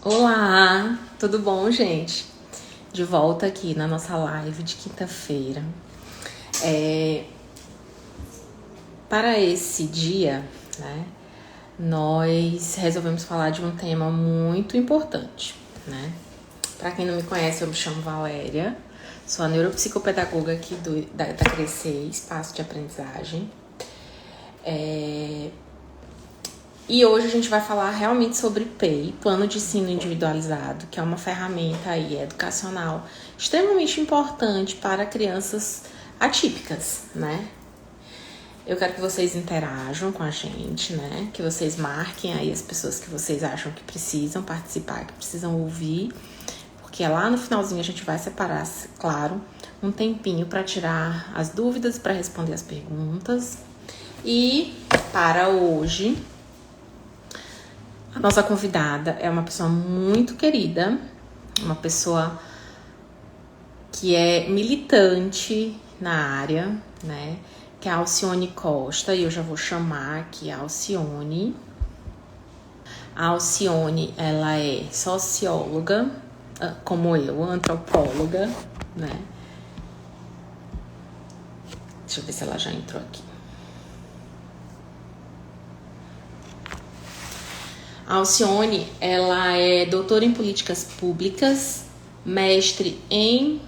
Olá, tudo bom, gente? De volta aqui na nossa live de quinta-feira. Para esse dia, né, nós resolvemos falar de um tema muito importante, né? Para quem não me conhece, eu me chamo Valéria, sou a neuropsicopedagoga aqui da Crescer, Espaço de Aprendizagem. E hoje a gente vai falar realmente sobre PEI, Plano de Ensino Individualizado, que é uma ferramenta aí educacional extremamente importante para crianças atípicas, né? Eu quero que vocês interajam com a gente, né? Que vocês marquem aí as pessoas que vocês acham que precisam participar, que precisam ouvir, porque lá no finalzinho a gente vai separar, claro, um tempinho para tirar as dúvidas, para responder as perguntas. E para hoje, a nossa convidada é uma pessoa muito querida, uma pessoa que é militante na área, né? Que é a Alcione Costa, e eu já vou chamar aqui a Alcione. A Alcione, ela é socióloga, como eu, antropóloga, né? Deixa eu ver se ela já entrou aqui. A Alcione, ela é doutora em políticas públicas, mestre em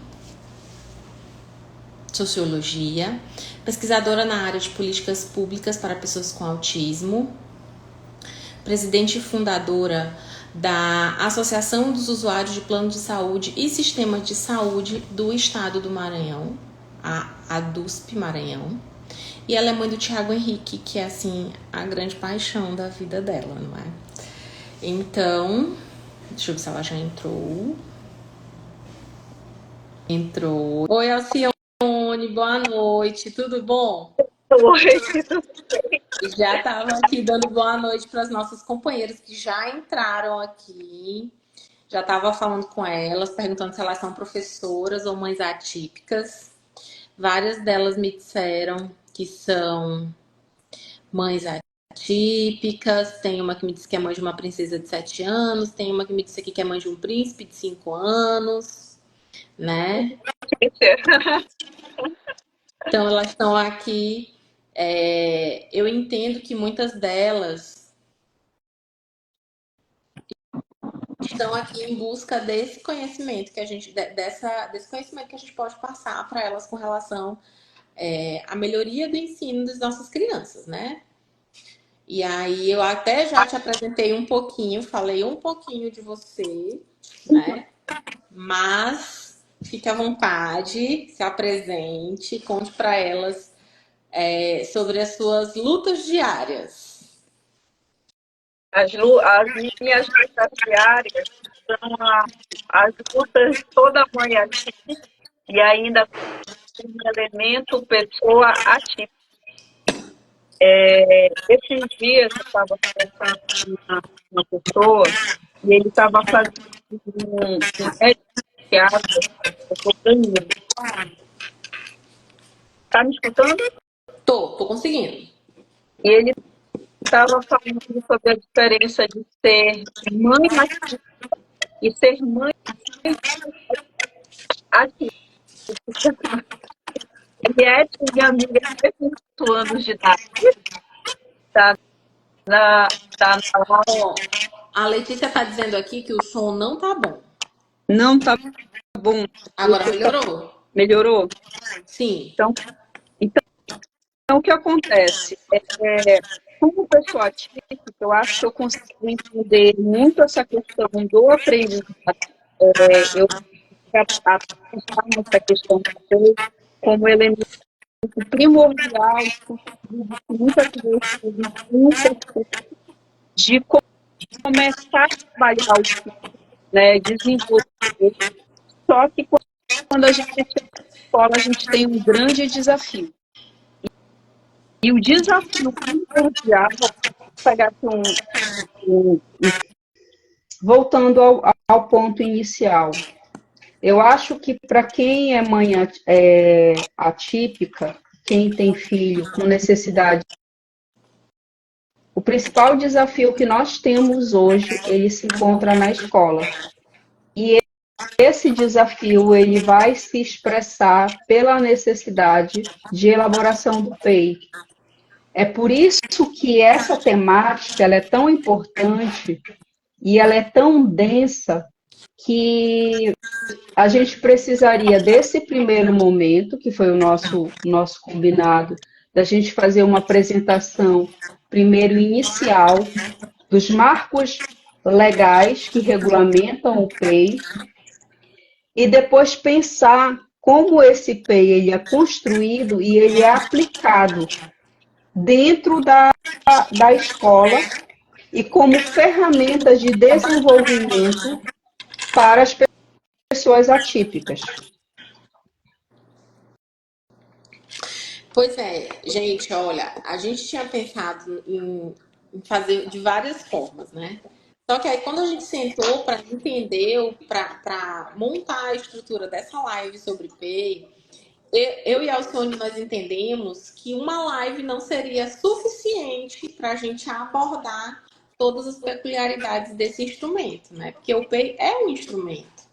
sociologia, pesquisadora na área de políticas públicas para pessoas com autismo, presidente e fundadora da Associação dos Usuários de Plano de Saúde e Sistemas de Saúde do Estado do Maranhão, a ADUSP Maranhão. E ela é mãe do Thiago Henrique, que é, assim, a grande paixão da vida dela, não é? Então, deixa eu ver se ela já entrou. Entrou. Oi, Alcione, boa noite, tudo bom? Oi, Já estava aqui dando boa noite para as nossas companheiras que já entraram aqui. Já estava falando com elas, perguntando se elas são professoras ou mães atípicas. Várias delas me disseram que são mães atípicas. Tem uma que me disse que é mãe de uma princesa de 7 anos. Tem uma que me disse aqui que é mãe de um príncipe de 5 anos, né? Então elas estão aqui. Eu entendo que muitas delas estão aqui em busca desse conhecimento que a gente, desse conhecimento que a gente pode passar para elas com relação à melhoria do ensino das nossas crianças, né? E aí eu até já te apresentei um pouquinho, falei um pouquinho de você, né? Mas fique à vontade, se apresente, conte para elas sobre as suas lutas diárias. as minhas lutas diárias são as lutas de toda mãe atípica e ainda com um elemento pessoa atípica. Esses dias eu estava conversando com uma pessoa e ele estava fazendo um teatro, eu tô Danilo. Tá me escutando? Tô conseguindo. E ele estava falando sobre a diferença de ser mãe atípica e ser mãe atípica. Ele é minha amiga de 18 anos de idade, tá na aula. Ó, a Letícia tá dizendo aqui que o som não tá bom. Não tá bom. Agora melhorou? Melhorou? Sim. Então, então, o que acontece? Como pessoa atípica, eu acho que eu consigo entender muito essa questão do aprendizado. Eu tratar nessa questão como elemento primordial que muitas vezes de começar a trabalhar o filho, né, desenvolver. Só que quando a gente chega na escola, a gente tem um grande desafio. E o desafio primordial, pegar aqui voltando ao ponto inicial, eu acho que para quem é mãe atípica, quem tem filho com necessidade, o principal desafio que nós temos hoje, ele se encontra na escola. E esse desafio ele vai se expressar pela necessidade de elaboração do PEI. É por isso que essa temática ela é tão importante e ela é tão densa que a gente precisaria desse primeiro momento, que foi o nosso combinado, da gente fazer uma apresentação primeiro inicial dos marcos legais que regulamentam o PEI e depois pensar como esse PEI ele é construído e ele é aplicado dentro da escola e como ferramentas de desenvolvimento para as pessoas atípicas. Pois é, gente, olha, a gente tinha pensado em fazer de várias formas, né? Só que aí quando a gente sentou para entender, para montar a estrutura dessa live sobre PEI, eu e a Alcione nós entendemos que uma live não seria suficiente para a gente abordar todas as peculiaridades desse instrumento, né? Porque o PEI é um instrumento.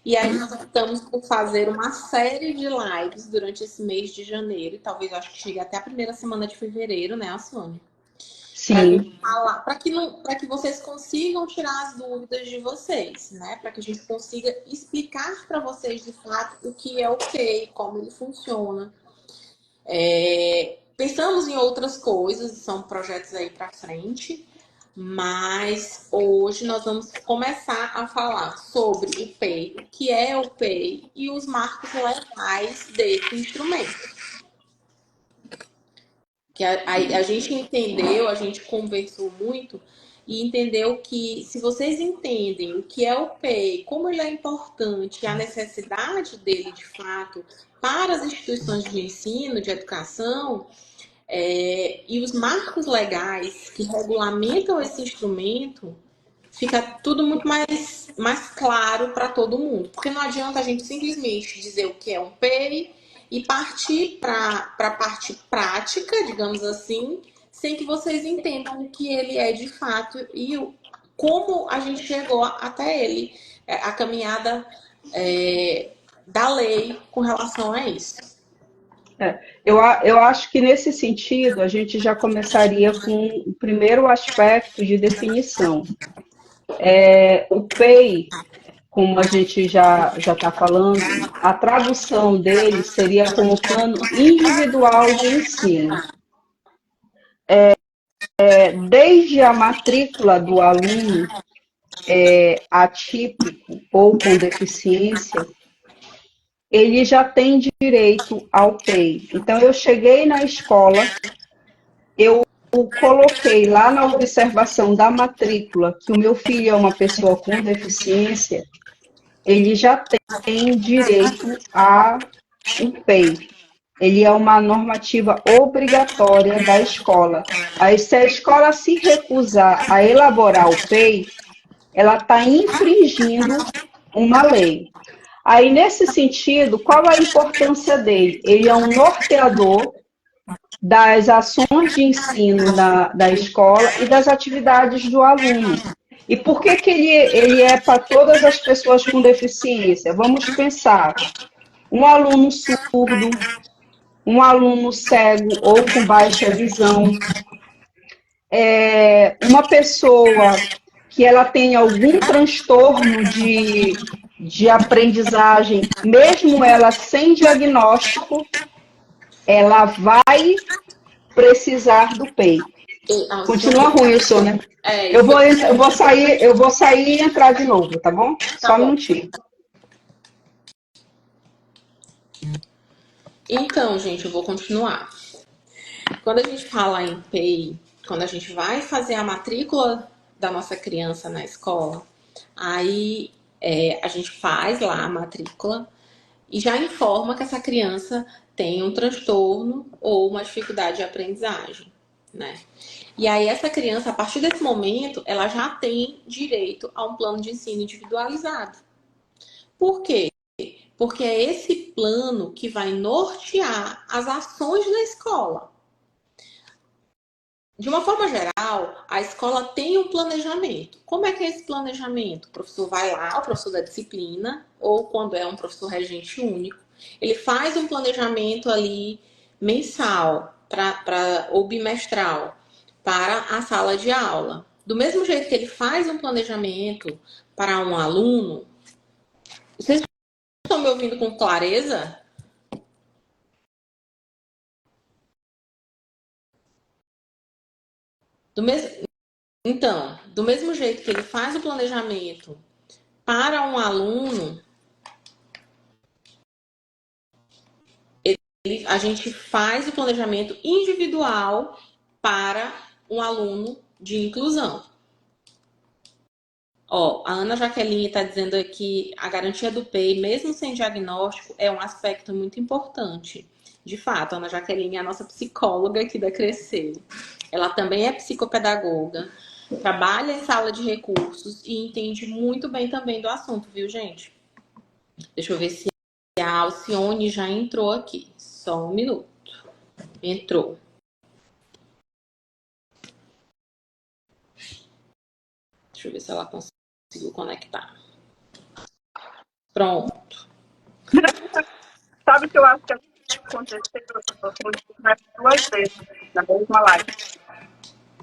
E aí nós optamos por fazer uma série de lives durante esse mês de janeiro, e talvez acho que chegue até a primeira semana de fevereiro, né, Alcione? Sim. Para que vocês consigam tirar as dúvidas de vocês, né? Para que a gente consiga explicar para vocês de fato o que é o PEI, como ele funciona. Pensamos em outras coisas, são projetos aí para frente, mas hoje nós vamos começar a falar sobre o PEI, o que é o PEI e os marcos legais desse instrumento. Que a gente entendeu, a gente conversou muito e entendeu que se vocês entendem o que é o PEI, como ele é importante e a necessidade dele de fato para as instituições de ensino, de educação, e os marcos legais que regulamentam esse instrumento, fica tudo muito mais claro para todo mundo. Porque não adianta a gente simplesmente dizer o que é um PEI e partir para a parte prática, digamos assim, sem que vocês entendam o que ele é de fato e como a gente chegou até ele, a caminhada da lei com relação a isso. Eu acho que nesse sentido a gente já começaria com o primeiro aspecto de definição. O PEI, como a gente já está falando, a tradução dele seria como plano individual de ensino. Desde a matrícula do aluno atípico ou com deficiência, ele já tem direito ao PEI. Então, eu cheguei na escola, eu coloquei lá na observação da matrícula que o meu filho é uma pessoa com deficiência, ele já tem direito a um PEI. Ele é uma normativa obrigatória da escola. Aí, se a escola se recusar a elaborar o PEI, ela está infringindo uma lei. Aí, nesse sentido, qual a importância dele? Ele é um norteador das ações de ensino da escola e das atividades do aluno. E por que ele é para todas as pessoas com deficiência? Vamos pensar, um aluno surdo, um aluno cego ou com baixa visão, uma pessoa que ela tem algum transtorno de aprendizagem, mesmo ela sem diagnóstico, ela vai precisar do PEI. Continua ruim o som, né? Eu vou sair e entrar de novo, tá bom? Só um minutinho. Então, gente, eu vou continuar. Quando a gente fala em PEI, quando a gente vai fazer a matrícula da nossa criança na escola, aí a gente faz lá a matrícula e já informa que essa criança tem um transtorno ou uma dificuldade de aprendizagem, né? E aí essa criança, a partir desse momento, ela já tem direito a um plano de ensino individualizado. Por quê? Porque é esse plano que vai nortear as ações da escola. de uma forma geral, a escola tem um planejamento. Como é que é esse planejamento? O professor vai lá, o professor da disciplina, ou quando é um professor regente único, ele faz um planejamento ali mensal ou bimestral para a sala de aula. Do mesmo jeito que ele faz um planejamento para um aluno, vocês estão me ouvindo com clareza? Do mesmo, então, do mesmo jeito que ele faz o planejamento para um aluno, a gente faz o planejamento individual para um aluno de inclusão. Ó, a Ana Jaqueline está dizendo aqui a garantia do PEI, mesmo sem diagnóstico, é um aspecto muito importante. De fato, a Ana Jaqueline é a nossa psicóloga aqui da Crescer. Ela também é psicopedagoga, trabalha em sala de recursos e entende muito bem também do assunto, viu, gente? Deixa eu ver se a Alcione já entrou aqui. Só um minuto. Entrou. Deixa eu ver se ela conseguiu conectar. Pronto. Sabe o que eu acho que aconteceu? Duas vezes na mesma live.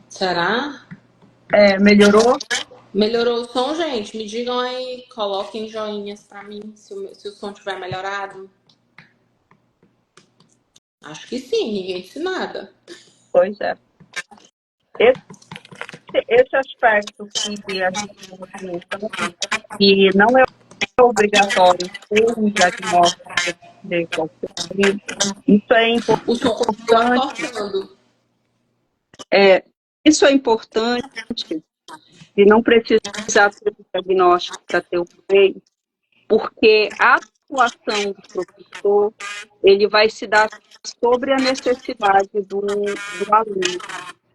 Será? Melhorou? Melhorou o som, gente? Me digam aí, coloquem joinhas pra mim se o som tiver melhorado. Acho que sim, ninguém disse nada. Pois é. Esse aspecto que a gente está comentando, que não é obrigatório ter um diagnóstico de qualquer tipo, isso é O som continua importante. cortando. Isso é importante de não precisar ter um diagnóstico para ter o PEI, porque a atuação do professor, ele vai se dar sobre a necessidade do aluno.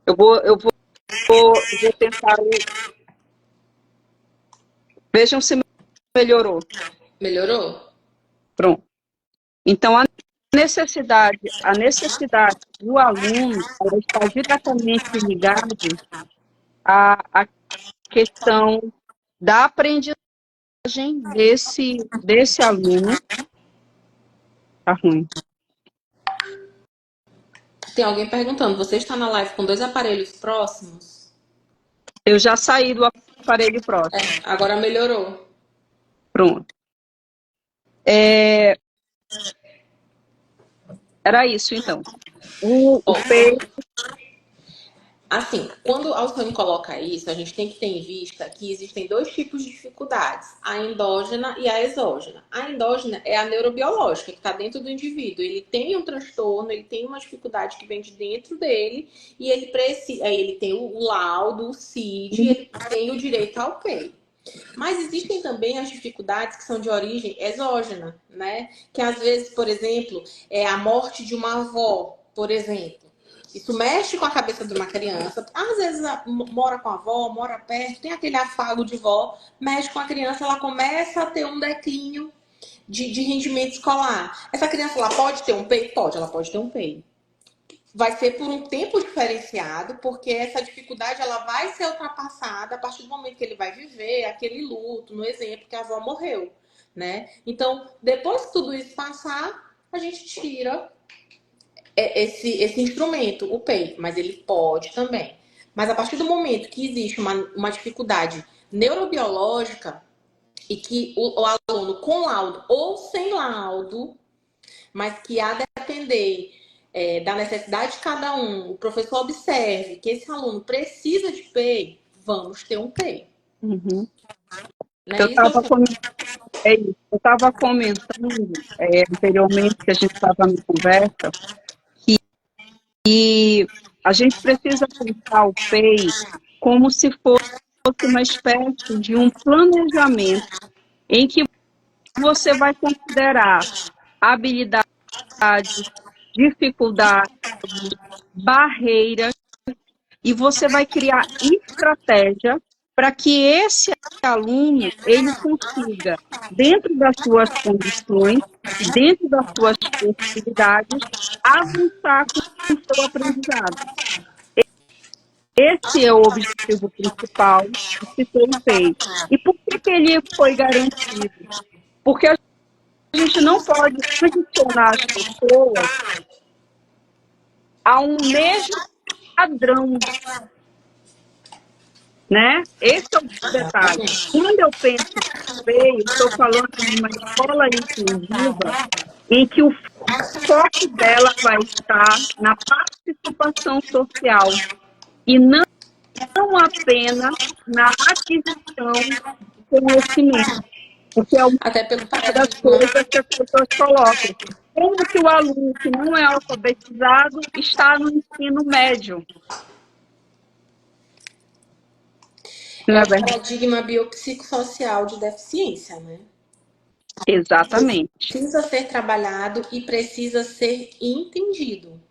Eu vou tentar. Vejam se melhorou. Melhorou? Pronto. Então, a necessidade do aluno ela está diretamente ligada à questão da aprendizagem desse aluno. Tá ruim. Tem alguém perguntando, você está na live com 2 aparelhos próximos? Eu já saí do aparelho próximo. Agora melhorou. Pronto. Era isso, então. O PEI... Assim, quando a Alcione coloca isso, a gente tem que ter em vista que existem 2 tipos de dificuldades, a endógena e a exógena. A endógena é a neurobiológica, que está dentro do indivíduo. Ele tem um transtorno, ele tem uma dificuldade que vem de dentro dele e ele precisa, ele tem o laudo, o CID, e ele tem o direito ao PEI. Mas existem também as dificuldades que são de origem exógena, né? Que às vezes, por exemplo, é a morte de uma avó, por exemplo. Isso mexe com a cabeça de uma criança. Às vezes mora com a avó, mora perto, tem aquele afago de vó, mexe com a criança, ela começa a ter um declínio de rendimento escolar. Essa criança ela pode ter um PEI? Pode, ela pode ter um PEI. Vai ser por um tempo diferenciado, porque essa dificuldade ela vai ser ultrapassada a partir do momento que ele vai viver aquele luto, no exemplo que a avó morreu, né? Então, depois que tudo isso passar, a gente tira esse instrumento, o PEI, mas ele pode também. Mas a partir do momento que existe uma dificuldade neurobiológica e que o aluno com laudo ou sem laudo, mas que a depender da necessidade de cada um, o professor observe que esse aluno precisa de PEI, vamos ter um PEI. Uhum. Né? Eu estava comentando anteriormente, que a gente estava na conversa, que a gente precisa pensar o PEI como se fosse uma espécie de um planejamento em que você vai considerar habilidades, dificuldades, barreiras, e você vai criar estratégia para que esse aluno ele consiga, dentro das suas condições, dentro das suas possibilidades, avançar com o seu aprendizado. Esse é o objetivo principal do CITEI. E por que ele foi garantido? Porque a gente não pode condicionar as pessoas a um mesmo padrão, né? Esse é o detalhe. Quando eu penso em CITEI, eu estou falando de uma escola inclusiva em que o foco dela vai estar na participação social e não apenas na aquisição de conhecimento, porque é uma Até pelo das paradigma. coisas que as pessoas colocam. Como que o aluno que não é alfabetizado está no ensino médio? Não É é o verdade? paradigma biopsicossocial de deficiência, né? Exatamente. Precisa ser trabalhado e precisa ser entendido.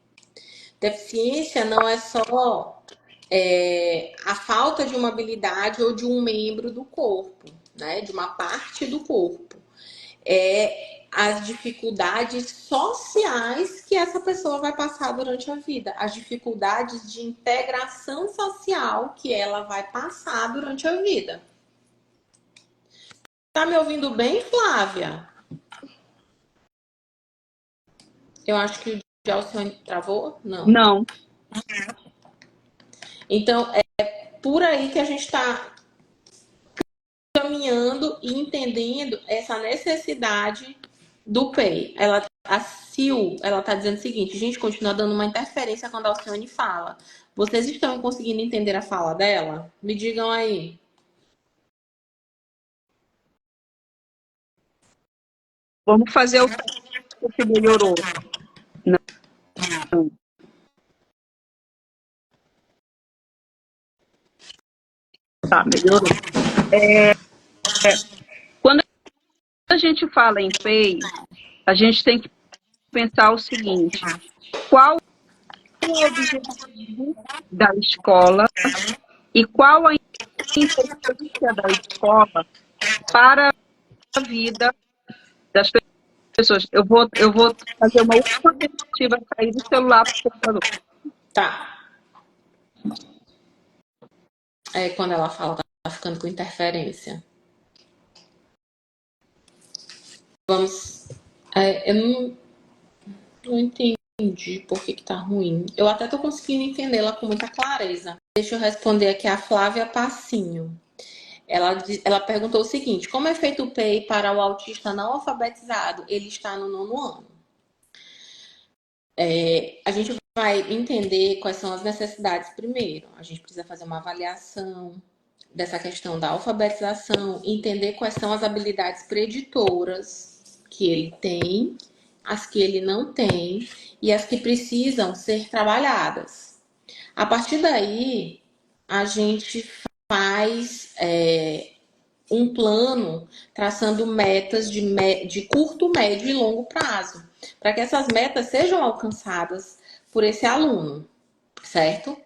Deficiência não é só a falta de uma habilidade ou de um membro do corpo, né? De uma parte do corpo. É as dificuldades sociais que essa pessoa vai passar durante a vida, as dificuldades de integração social que ela vai passar durante a vida. Tá me ouvindo bem, Flávia? Eu acho que o de Alcione travou? Não. Não. Então, é por aí que a gente está caminhando e entendendo essa necessidade do PEI. A Sil, ela está dizendo o seguinte, gente, continua dando uma interferência quando a Alcione fala. Vocês estão conseguindo entender a fala dela? Me digam aí. Vamos fazer o que melhorou. Não. Tá, melhorou. Quando a gente fala em PEI, a gente tem que pensar o seguinte: qual o objetivo da escola e qual a importância da escola para a vida das pessoas. Eu vou fazer uma última tentativa de sair do celular para o computador. Tá. É, quando ela fala, tá ficando com interferência. Vamos. Eu não entendi por que tá ruim. Eu até tô conseguindo entendê-la com muita clareza. Deixa eu responder aqui a Flávia Passinho. Ela perguntou o seguinte: como é feito o PEI para o autista não alfabetizado? Ele está no 9º ano. A gente vai entender quais são as necessidades primeiro. A gente precisa fazer uma avaliação dessa questão da alfabetização, entender quais são as habilidades preditoras que ele tem, as que ele não tem e as que precisam ser trabalhadas. A partir daí, a gente faz um plano traçando metas de curto, médio e longo prazo, para que essas metas sejam alcançadas por esse aluno, certo?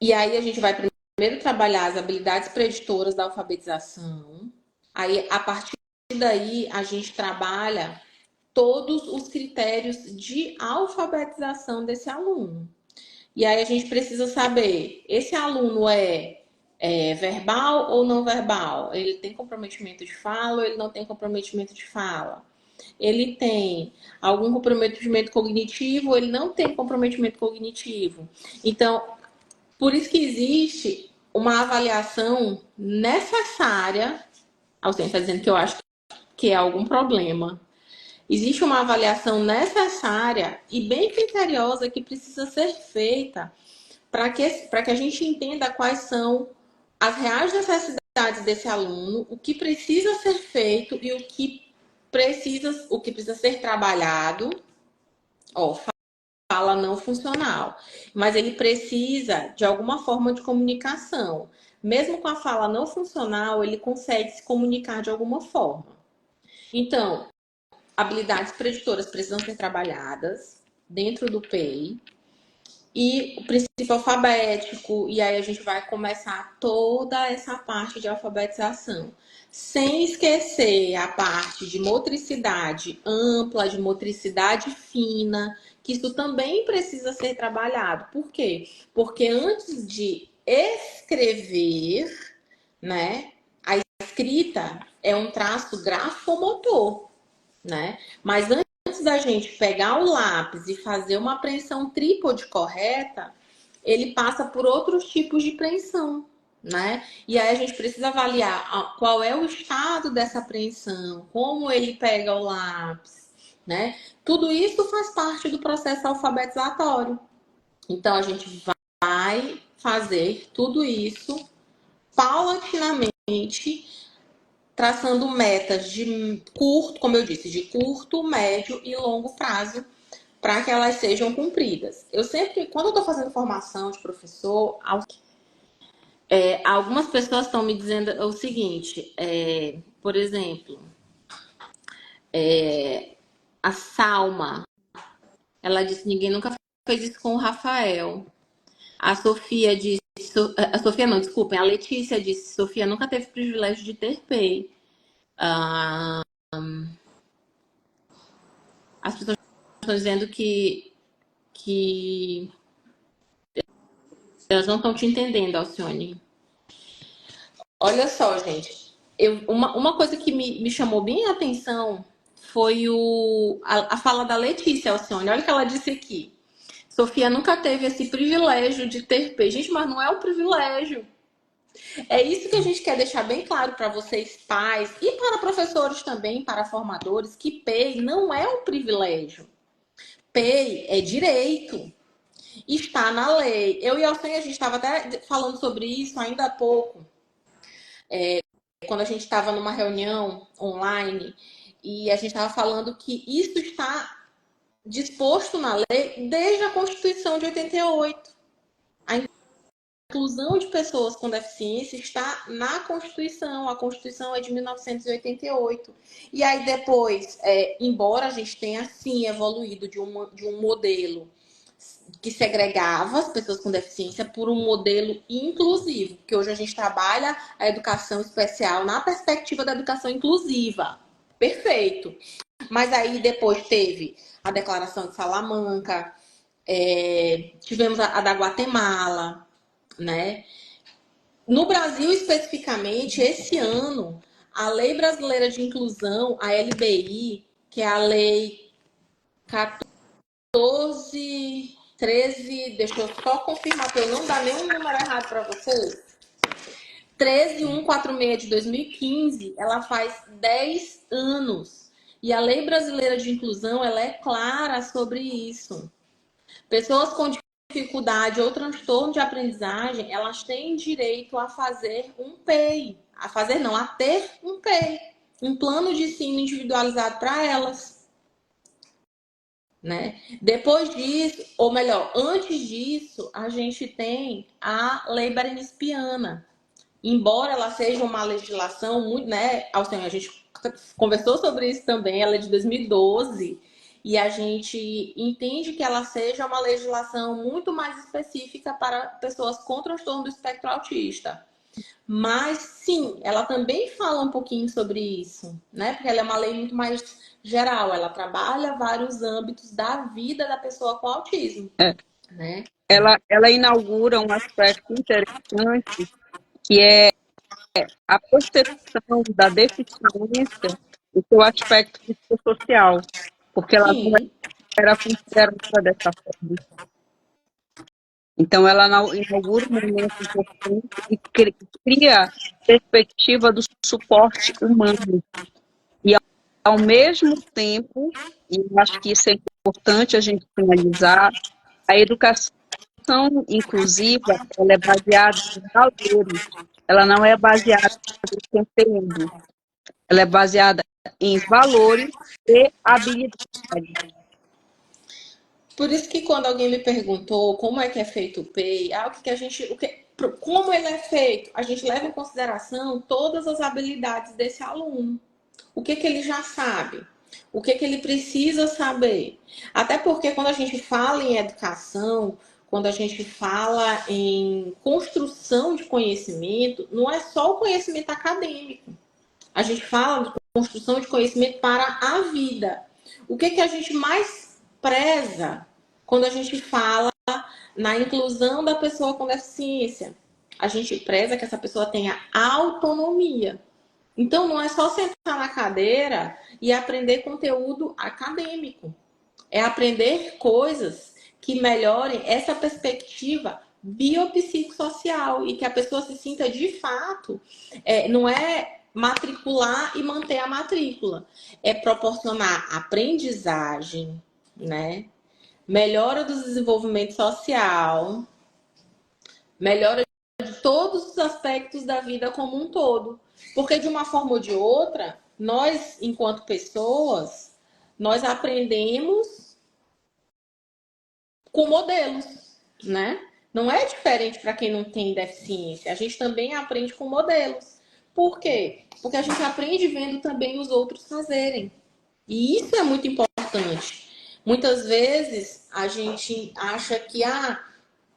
E aí a gente vai primeiro trabalhar as habilidades preditoras da alfabetização. Aí, a partir daí, a gente trabalha todos os critérios de alfabetização desse aluno. E aí a gente precisa saber, esse aluno é verbal ou não verbal? Ele tem comprometimento de fala ou ele não tem comprometimento de fala? Ele tem algum comprometimento cognitivo ou ele não tem comprometimento cognitivo? Então, por isso que existe uma avaliação necessária. Alguém está dizendo que eu acho que é algum problema. Existe uma avaliação necessária e bem criteriosa que precisa ser feita para que a gente entenda quais são as reais necessidades desse aluno, o que precisa ser feito e o que precisa ser trabalhado. Ó, fala não funcional, mas ele precisa de alguma forma de comunicação. Mesmo com a fala não funcional, ele consegue se comunicar de alguma forma. Então, habilidades preditoras precisam ser trabalhadas dentro do PEI e o princípio alfabético, e aí a gente vai começar toda essa parte de alfabetização. Sem esquecer a parte de motricidade ampla, de motricidade fina, que isso também precisa ser trabalhado. Por quê? Porque antes de escrever, né, a escrita é um traço grafomotor, né? Mas antes da gente pegar o lápis e fazer uma apreensão trípode correta, ele passa por outros tipos de apreensão, né? E aí a gente precisa avaliar qual é o estado dessa apreensão, como ele pega o lápis, né? Tudo isso faz parte do processo alfabetizatório. Então a gente vai fazer tudo isso paulatinamente, traçando metas de curto, como eu disse, de curto, médio e longo prazo, para que elas sejam cumpridas. Eu sempre, quando eu estou fazendo formação de professor, algumas pessoas estão me dizendo o seguinte, por exemplo, a Salma, ela disse, ninguém nunca fez isso com o Rafael. A Sofia disse, a Sofia não, desculpem, a Letícia disse, Sofia nunca teve privilégio de ter PEI. As pessoas estão dizendo que elas não estão te entendendo, Alcione. Olha só, gente. Uma coisa que me chamou bem a atenção foi a fala da Letícia, Alcione. Olha o que ela disse aqui. Sofia nunca teve esse privilégio de ter P. Gente, mas não é um privilégio. É isso que a gente quer deixar bem claro para vocês, pais, e para professores também, para formadores, que PEI não é um privilégio. PEI é direito. Está na lei. Eu e a Alcione, a gente estava até falando sobre isso ainda há pouco. Quando a gente estava numa reunião online e a gente estava falando que isso está disposto na lei desde a Constituição de 88. A inclusão de pessoas com deficiência está na Constituição. A Constituição é de 1988. E aí depois, embora a gente tenha sim evoluído de um modelo que segregava as pessoas com deficiência por um modelo inclusivo, que hoje a gente trabalha a educação especial na perspectiva da educação inclusiva. Perfeito. Mas aí depois teve a Declaração de Salamanca, tivemos a da Guatemala, né? No Brasil, especificamente, esse ano, a Lei Brasileira de Inclusão, a LBI, que é a Lei 13, deixa eu só confirmar para eu não dar nenhum número errado para vocês. 13146 de 2015, ela faz 10 anos. E a Lei Brasileira de Inclusão, ela é clara sobre isso. Pessoas com dificuldade ou transtorno de aprendizagem, elas têm direito a fazer um PEI. A ter um PEI. Um plano de ensino individualizado para elas. Né? Depois disso, ou melhor, antes disso, a gente tem a Lei Berenice-Piana. Embora ela seja uma legislação muito, né, Alcione, a gente conversou sobre isso também, ela é de 2012, e a gente entende que ela seja uma legislação muito mais específica para pessoas com transtorno do espectro autista. Mas, sim, ela também fala um pouquinho sobre isso, né? Porque ela é uma lei muito mais geral, ela trabalha vários âmbitos da vida da pessoa com autismo, né? Ela inaugura um aspecto interessante, que é a percepção da deficiência do seu aspecto psicossocial, porque ela não Sim. era considerada dessa forma. Então, ela inaugura um momento importante e cria a perspectiva do suporte humano. E, ao mesmo tempo, e eu acho que isso é importante a gente finalizar, a educação inclusiva, ela é baseada em valores, ela não é baseada em conteúdo, ela é baseada em valores e habilidades. Por isso que quando alguém me perguntou como é que é feito o PEI, como ele é feito, a gente leva em consideração todas as habilidades desse aluno. O que ele já sabe? O que ele precisa saber? Até porque quando a gente fala em educação, quando a gente fala em construção de conhecimento, não é só o conhecimento acadêmico. A gente fala de construção de conhecimento para a vida. O que a gente mais preza Quando a gente fala na inclusão da pessoa com deficiência, a gente preza que essa pessoa tenha autonomia. Então, não é só sentar na cadeira e aprender conteúdo acadêmico. É aprender coisas que melhorem essa perspectiva biopsicossocial e que a pessoa se sinta de fato, não é matricular e manter a matrícula, é proporcionar aprendizagem, né? Melhora do desenvolvimento social, melhora de todos os aspectos da vida como um todo. Porque de uma forma ou de outra, nós, enquanto pessoas, nós aprendemos com modelos, né? Não é diferente para quem não tem deficiência. A gente também aprende com modelos. Por quê? Porque a gente aprende vendo também os outros fazerem. E isso é muito importante. Muitas vezes a gente acha que,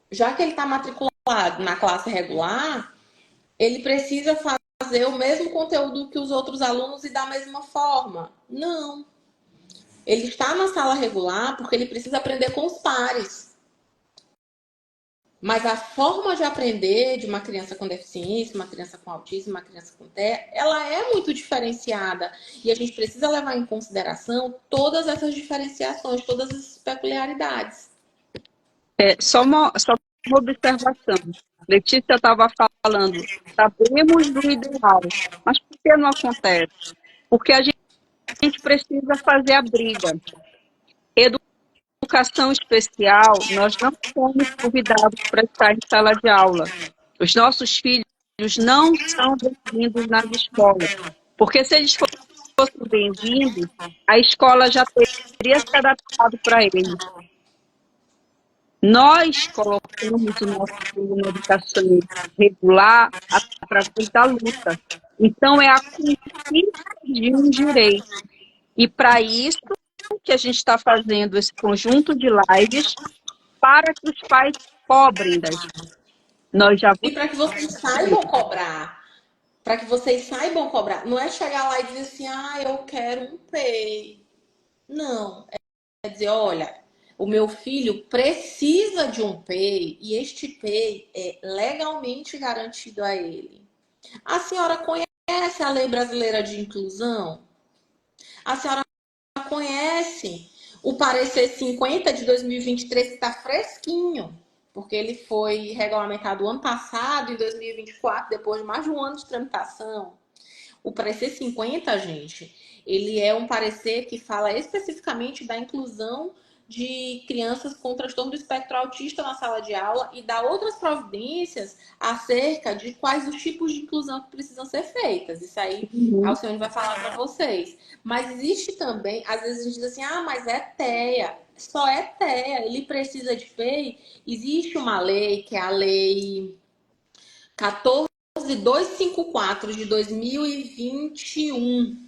já que ele está matriculado na classe regular, ele precisa fazer o mesmo conteúdo que os outros alunos e da mesma forma. Não. Ele está na sala regular porque ele precisa aprender com os pares. Mas a forma de aprender de uma criança com deficiência, uma criança com autismo, uma criança com TEA, ela é muito diferenciada. E a gente precisa levar em consideração todas essas diferenciações, todas essas peculiaridades. Só uma observação. Letícia estava falando, sabemos do ideal, mas por que não acontece? Porque a gente precisa fazer a briga. Educação especial, nós não somos convidados para estar em sala de aula. Os nossos filhos não são bem-vindos nas escolas. Porque se eles fossem bem-vindos, a escola já teria se adaptado para eles. Nós colocamos o nosso filho na educação regular através da luta. Então, é a conquista de um direito. E para isso que a gente está fazendo esse conjunto de lives para que os pais cobrem da gente. E para que vocês saibam cobrar. Para que vocês saibam cobrar. Não é chegar lá e dizer assim, eu quero um PEI. Não. É dizer, olha, o meu filho precisa de um PEI e este PEI é legalmente garantido a ele. A senhora conhece a Lei Brasileira de Inclusão? A senhora conhece o parecer 50 de 2023 que está fresquinho, porque ele foi regulamentado ano passado, em 2024, depois de mais de um ano de tramitação. O parecer 50, gente, ele é um parecer que fala especificamente da inclusão de crianças com transtorno do espectro autista na sala de aula e dá outras providências acerca de quais os tipos de inclusão que precisam ser feitas. Isso aí a Alcione vai falar para vocês. Mas existe também, às vezes a gente diz assim, mas é TEA. Só é TEA, ele precisa de PEI. Existe uma lei, que é a lei 14.254 de 2021,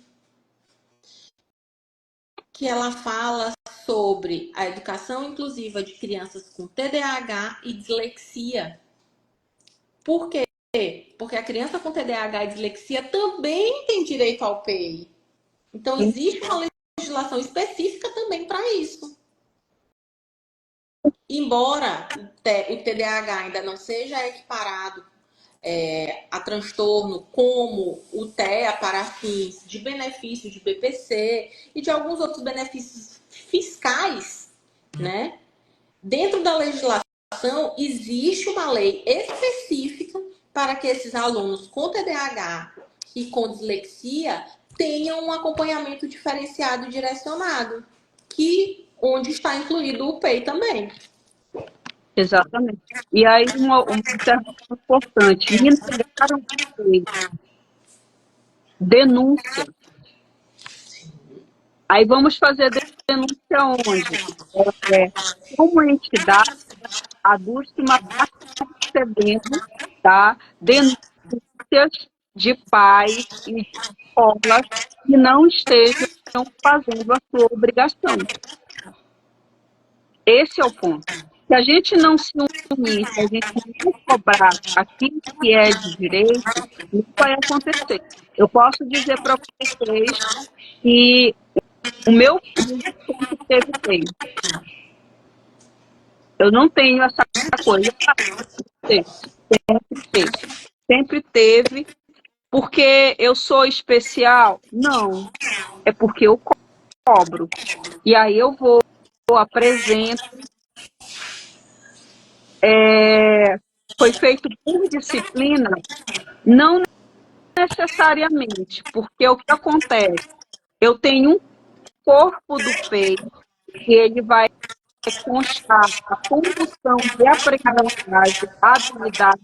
que ela fala sobre a educação inclusiva de crianças com TDAH e dislexia. Por quê? Porque a criança com TDAH e dislexia também tem direito ao PEI. Então, existe uma legislação específica também para isso. Embora o TDAH ainda não seja equiparado a transtorno como o TEA para fins de benefício de BPC e de alguns outros benefícios fiscais, né? Dentro da legislação existe uma lei específica para que esses alunos com TDAH e com dislexia tenham um acompanhamento diferenciado e direcionado, onde está incluído o PEI também. Exatamente. E aí, uma observação importante: me negaram denúncia. Aí vamos fazer denúncia onde? Como entidade, a Dulcima está recebendo, tá, denúncias de pais e de escolas que não estejam fazendo a sua obrigação. Esse é o ponto. Se a gente não se unir, se a gente não cobrar aquilo que é de direito, não vai acontecer. Eu posso dizer para vocês que o meu filho sempre teve PEI. Eu não tenho essa coisa. Sempre teve. Porque eu sou especial? Não. É porque eu cobro. E aí eu vou, apresento. Foi feito por disciplina? Não necessariamente, porque o que acontece? Eu tenho um corpo do peito e ele vai constar a condução de aprendizagem, habilidade,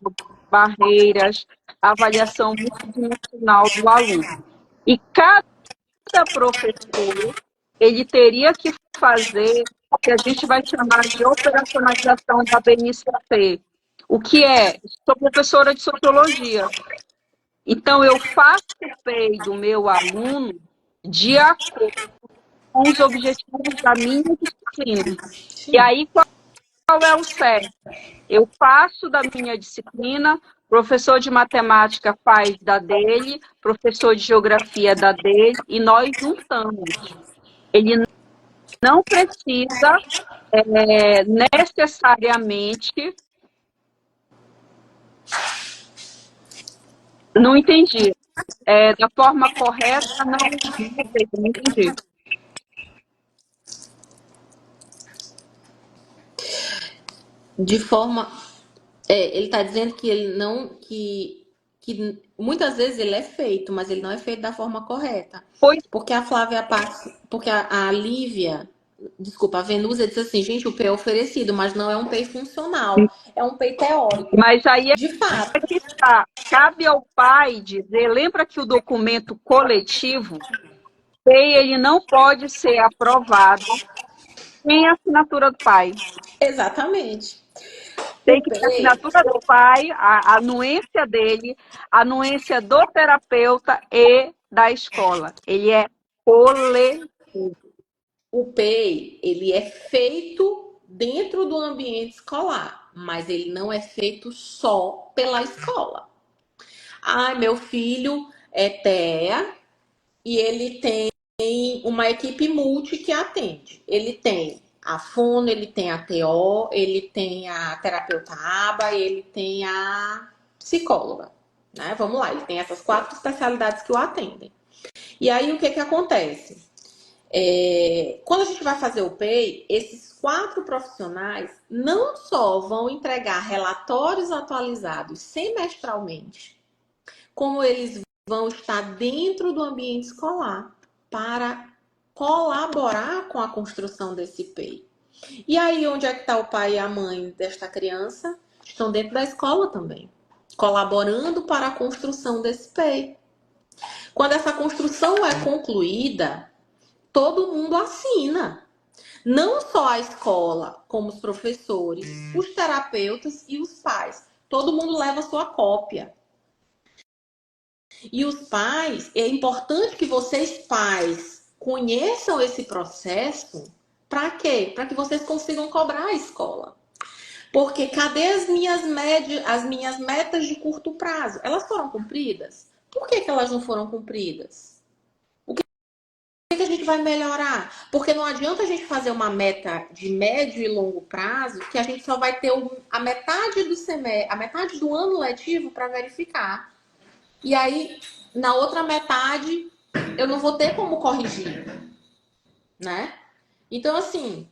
barreiras, avaliação multidimensional do aluno. E cada professor, ele teria que fazer o que a gente vai chamar de operacionalização da BNCC. O que é? Sou professora de sociologia. Então, eu faço o PEI do meu aluno de acordo com os objetivos da minha disciplina. E aí, qual é o certo? Eu faço da minha disciplina, professor de matemática faz da dele, professor de geografia da dele, e nós juntamos. Ele não precisa necessariamente. Não entendi. Da forma correta, não entendi. De forma. Ele está dizendo que ele não. Que muitas vezes ele é feito, mas ele não é feito da forma correta. Pois, Porque a Flávia passa. Porque a Lívia. Desculpa, a Venúzia disse assim, gente, o PEI é oferecido, mas não é um PEI funcional, é um PEI teórico. mas aí De fato. que está. Cabe ao pai dizer, lembra que o documento coletivo, ele não pode ser aprovado sem a assinatura do pai. Exatamente. Tem que ter a assinatura do pai, a anuência dele, a anuência do terapeuta e da escola. Ele é coletivo. O PEI, ele é feito dentro do ambiente escolar, mas ele não é feito só pela escola. Ah, meu filho é TEA e ele tem uma equipe multi que atende. Ele tem a fono, ele tem a TO, ele tem a terapeuta ABA, ele tem a psicóloga, né? Vamos lá, ele tem essas 4 especialidades que o atendem. E aí o que acontece? Quando a gente vai fazer o PEI, esses 4 profissionais não só vão entregar relatórios atualizados semestralmente, como eles vão estar dentro do ambiente escolar para colaborar com a construção desse PEI. E aí, onde é que está o pai e a mãe desta criança? Estão dentro da escola também, colaborando para a construção desse PEI. Quando essa construção é concluída, todo mundo assina. Não só a escola, como os professores, os terapeutas e os pais. Todo mundo leva sua cópia. E os pais, é importante que vocês, pais, conheçam esse processo. Para quê? Para que vocês consigam cobrar a escola. Porque cadê as minhas metas de curto prazo? Elas foram cumpridas? Por que elas não foram cumpridas? O que a gente vai melhorar? Porque não adianta a gente fazer uma meta de médio e longo prazo que a gente só vai ter a metade do semestre, a metade do ano letivo para verificar. E aí, na outra metade, eu não vou ter como corrigir, né? Então, assim,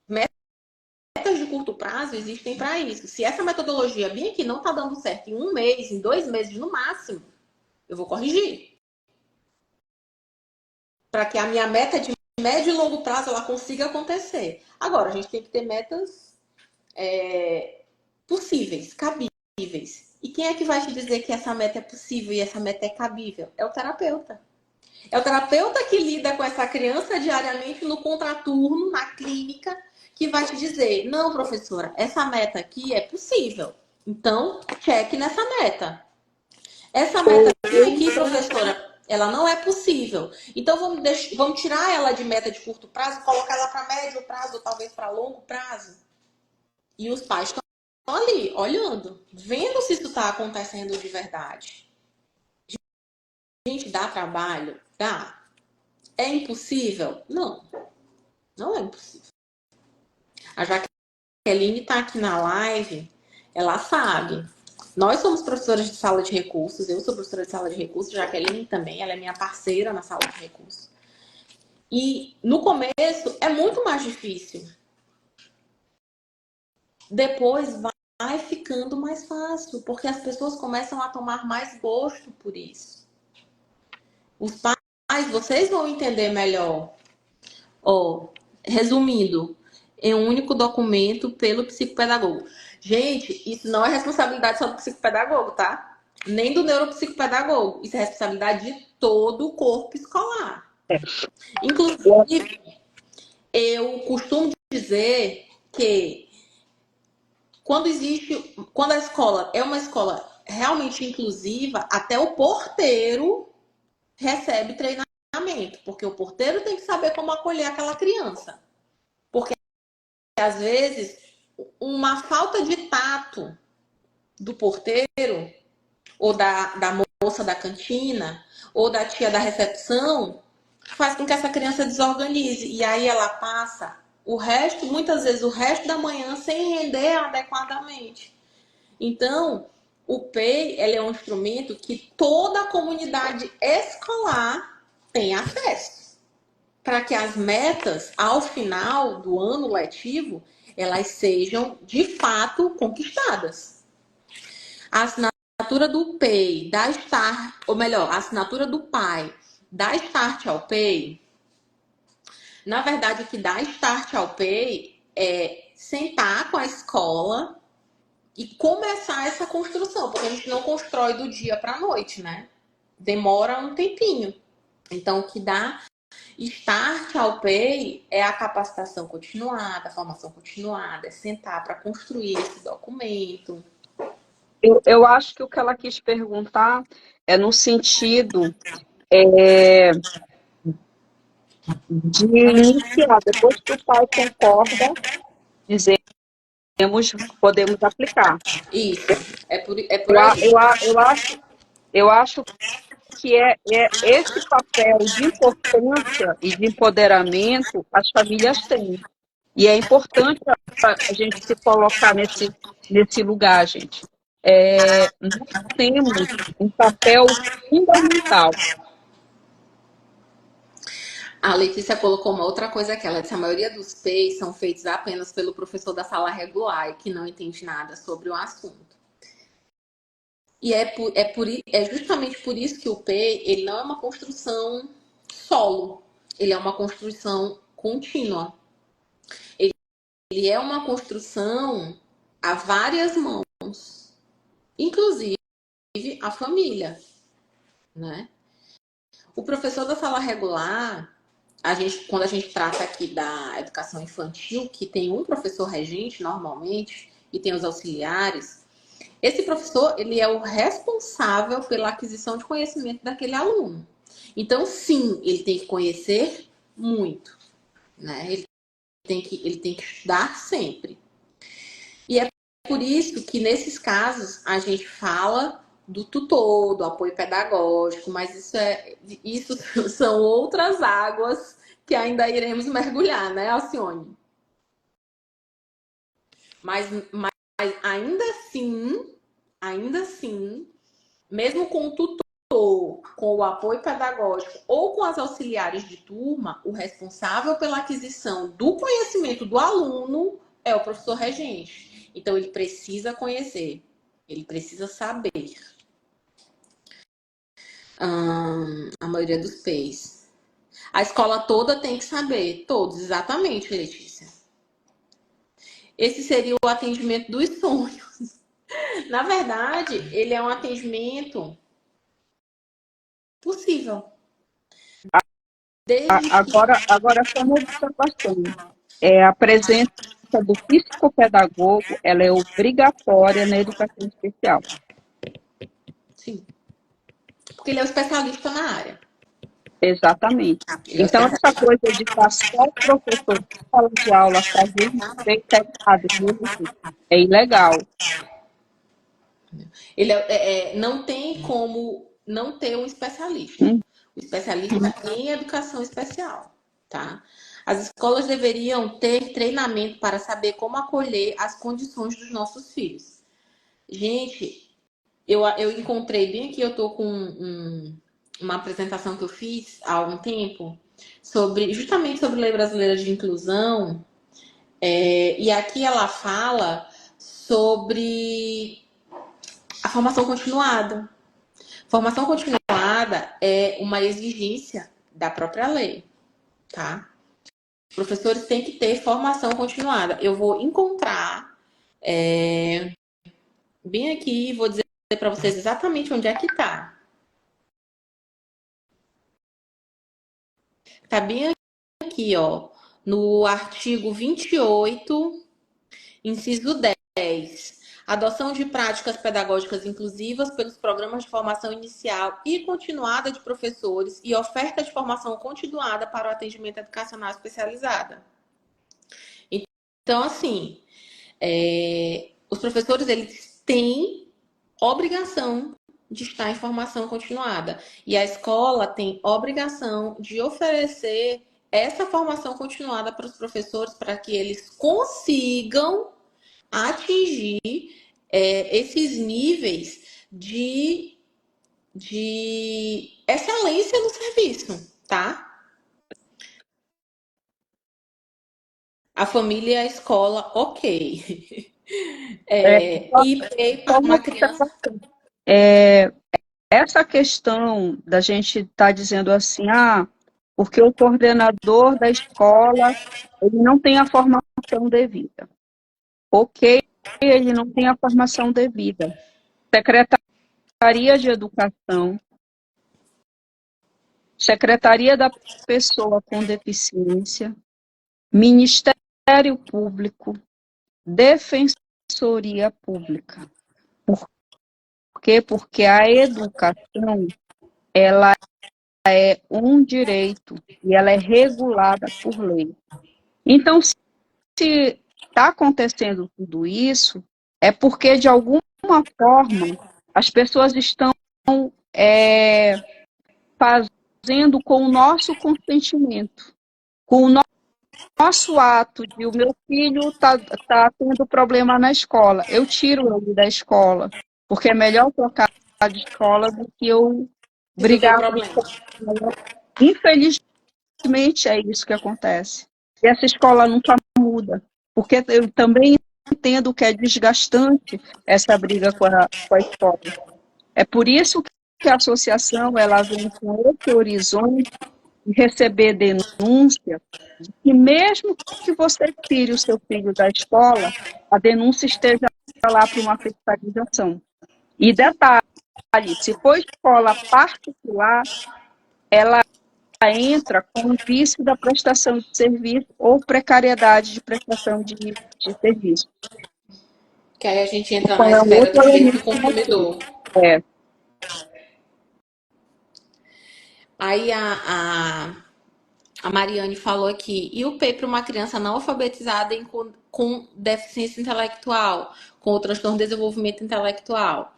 metas de curto prazo existem para isso. Se essa metodologia bem aqui não está dando certo em 1 mês, em 2 meses no máximo, eu vou corrigir. Para que a minha meta de médio e longo prazo ela consiga acontecer. Agora, a gente tem que ter metas possíveis, cabíveis. E quem é que vai te dizer que essa meta é possível e essa meta é cabível? É o terapeuta. É o terapeuta que lida com essa criança diariamente no contraturno, na clínica, que vai te dizer: não, professora, essa meta aqui é possível. Então, cheque nessa meta. Essa meta aqui, professora, ela não é possível. Então, vamos tirar ela de meta de curto prazo, colocar ela para médio prazo, ou talvez para longo prazo. E os pais estão ali, olhando, vendo se isso está acontecendo de verdade. Gente, dá trabalho? Dá. É impossível? Não. Não é impossível. A Jaqueline está aqui na live, ela sabe. Nós somos professoras de sala de recursos, eu sou professora de sala de recursos, Jaqueline também, ela é minha parceira na sala de recursos. E no começo é muito mais difícil. Depois vai ficando mais fácil, porque as pessoas começam a tomar mais gosto por isso. Os pais, vocês vão entender melhor. Resumindo, em um único documento pelo psicopedagogo. Gente, isso não é responsabilidade só do psicopedagogo, tá? Nem do neuropsicopedagogo. Isso é responsabilidade de todo o corpo escolar. Inclusive, eu costumo dizer que quando a escola é uma escola realmente inclusiva, até o porteiro recebe treinamento, porque o porteiro tem que saber como acolher aquela criança. Porque às vezes uma falta de tato do porteiro ou da moça da cantina ou da tia da recepção faz com que essa criança desorganize e aí ela passa muitas vezes o resto da manhã sem render adequadamente. Então, o PEI, ele é um instrumento que toda a comunidade escolar tem acesso, para que as metas, ao final do ano letivo, elas sejam, de fato, conquistadas. A assinatura do PEI, da Start, ou melhor, a assinatura do pai, da Start ao PEI, na verdade, o que dá Start ao PEI é sentar com a escola e começar essa construção, porque a gente não constrói do dia para a noite, né? Demora um tempinho. Então, o que dá Start ao PEI é a capacitação continuada, a formação continuada, é sentar para construir esse documento. Eu acho que o que ela quis perguntar é no sentido de iniciar, depois que o pai concorda, podemos aplicar. Isso, é por Eu, a- aí. eu, a- eu acho, eu acho que é esse papel de importância e de empoderamento as famílias têm. E é importante a gente se colocar nesse lugar, gente. Nós temos um papel fundamental. A Letícia colocou uma outra coisa que ela disse: a maioria dos PEIs são feitos apenas pelo professor da sala regular e que não entende nada sobre o assunto. E é justamente por isso que o PEI ele não é uma construção solo, ele é uma construção contínua. Ele é uma construção a várias mãos, inclusive a família, né? O professor da sala regular, quando a gente trata aqui da educação infantil, que tem um professor regente normalmente e tem os auxiliares, esse professor ele é o responsável pela aquisição de conhecimento daquele aluno. Então, sim, ele tem que conhecer muito, né? Ele tem que estudar sempre. E é por isso que nesses casos a gente fala do tutor, do apoio pedagógico, mas isso são outras águas que ainda iremos mergulhar, né, Alcione? Mas ainda assim, mesmo com o tutor, com o apoio pedagógico ou com as auxiliares de turma, o responsável pela aquisição do conhecimento do aluno é o professor regente. Então, ele precisa conhecer, ele precisa saber. A maioria dos PEIs. A escola toda tem que saber, todos, exatamente, Letícia. Esse seria o atendimento dos sonhos. Na verdade, ele é um atendimento possível. Agora só uma observação. A presença do psicopedagogo, ela é obrigatória na educação especial. Sim. Porque ele é o especialista na área. Exatamente. Então, essa coisa de estar só o professor de sala de aula fazendo bem errado, é ilegal. Ele não tem como não ter um especialista. O especialista em educação especial. tá? As escolas deveriam ter treinamento para saber como acolher as condições dos nossos filhos. Gente, eu encontrei bem aqui, eu tô com uma apresentação que eu fiz há algum tempo sobre justamente sobre Lei Brasileira de Inclusão, e aqui ela fala sobre a formação continuada. Formação continuada é uma exigência da própria lei, tá? Os professores têm que ter formação continuada. Eu vou encontrar bem aqui e vou dizer para vocês exatamente onde é que tá. Tá bem aqui, ó, no artigo 28, inciso 10. Adoção de práticas pedagógicas inclusivas pelos programas de formação inicial e continuada de professores e oferta de formação continuada para o atendimento educacional especializado. Então, assim, os professores, eles têm obrigação de estar em formação continuada. E a escola tem obrigação de oferecer essa formação continuada para os professores para que eles consigam atingir esses níveis de excelência no serviço, tá? A família e a escola, ok. E para Só uma uma criança. observação. Essa questão da gente estar dizendo assim, porque o coordenador da escola ele não tem a formação devida. Ok, ele não tem a formação devida. Secretaria de Educação, Secretaria da Pessoa com Deficiência, Ministério Público, Defensoria Pública. Por quê? Porque a educação, ela é um direito e ela é regulada por lei. Então, se está acontecendo tudo isso, é porque, de alguma forma, as pessoas estão fazendo com o nosso consentimento, com o nosso ato de o meu filho tá tendo problema na escola, eu tiro ele da escola, porque é melhor trocar de escola do que eu Resolver o brigar problema. com ela. Infelizmente, é isso que acontece. E essa escola nunca muda, porque eu também entendo que é desgastante essa briga com a escola. É por isso que a associação ela vem com esse horizonte de receber denúncia, de que mesmo que você tire o seu filho da escola, a denúncia esteja lá para uma fiscalização. E detalhe, se for escola particular, ela entra com o vício da prestação de serviço ou precariedade de prestação de serviço. Que aí a gente entra na Então, é um esfera do outro direito do elemento que consumidor. é. Aí a Mariane falou aqui, e o P para uma criança não alfabetizada com deficiência intelectual, com o transtorno de desenvolvimento intelectual.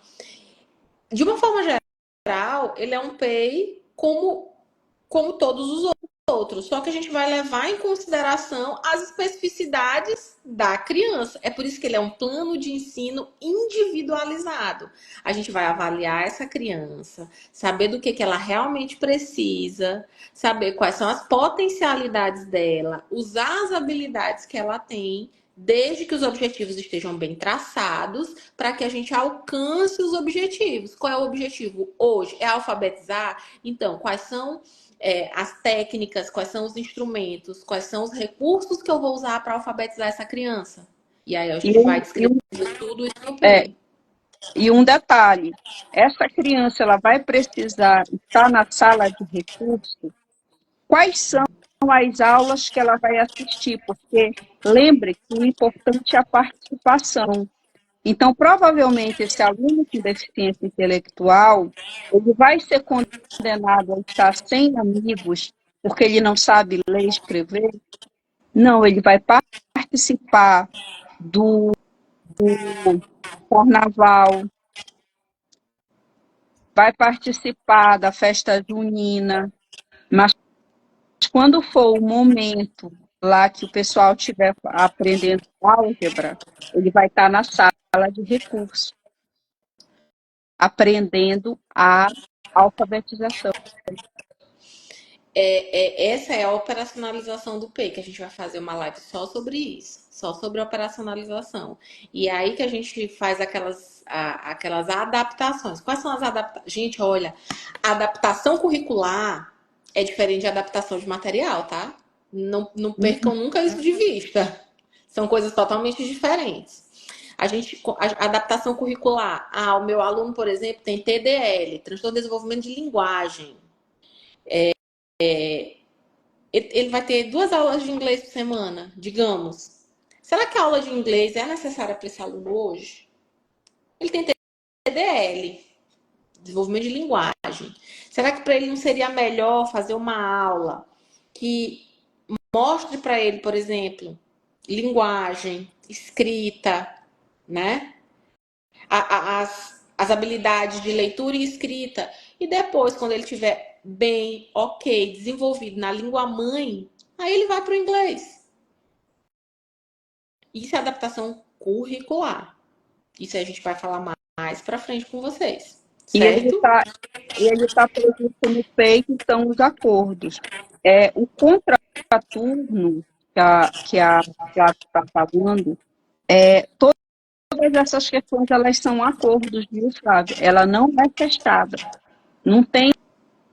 De uma forma geral, ele é um PEI como todos os outros, só que a gente vai levar em consideração as especificidades da criança. É por isso que ele é um plano de ensino individualizado. A gente vai avaliar essa criança, saber do que ela realmente precisa, saber quais são as potencialidades dela, usar as habilidades que ela tem, desde que os objetivos estejam bem traçados, para que a gente alcance os objetivos. Qual é o objetivo hoje? É alfabetizar? Então, quais são as técnicas, quais são os instrumentos, quais são os recursos que eu vou usar para alfabetizar essa criança? E aí a gente vai descrever tudo isso no PEI. E um detalhe, essa criança ela vai precisar estar na sala de recurso. Quais são as aulas que ela vai assistir? Porque lembre que o importante é a participação. Então, provavelmente, esse aluno com deficiência intelectual, ele vai ser condenado a estar sem amigos, porque ele não sabe ler e escrever. Não, ele vai participar do carnaval, vai participar da festa junina, mas quando for o momento lá que o pessoal estiver aprendendo álgebra, ele vai estar na sala de recursos, aprendendo a alfabetização. Essa é a operacionalização do PEI, que a gente vai fazer uma live só sobre isso, só sobre operacionalização. E é aí que a gente faz aquelas adaptações. Quais são as adaptações? Gente, olha, a adaptação curricular é diferente de adaptação de material, tá? Não percam nunca isso de vista. São coisas totalmente diferentes. A adaptação curricular. O meu aluno, por exemplo, tem TDL, transtorno de desenvolvimento de linguagem. Ele vai ter 2 aulas de inglês por semana, digamos. Será que a aula de inglês é necessária para esse aluno hoje? Ele tem TDL, desenvolvimento de linguagem. Será que para ele não seria melhor fazer uma aula que mostre para ele, por exemplo, linguagem, escrita, né? As habilidades de leitura e escrita. E depois, quando ele tiver bem, ok, desenvolvido na língua mãe, aí ele vai para o inglês. Isso é adaptação curricular. Isso a gente vai falar mais para frente com vocês. Certo? E ele está previsto no PEI, que são os acordos. O contraturno que a Flávia está falando, todas essas questões elas são acordos, viu, Flávia? Ela não é fechada. Não tem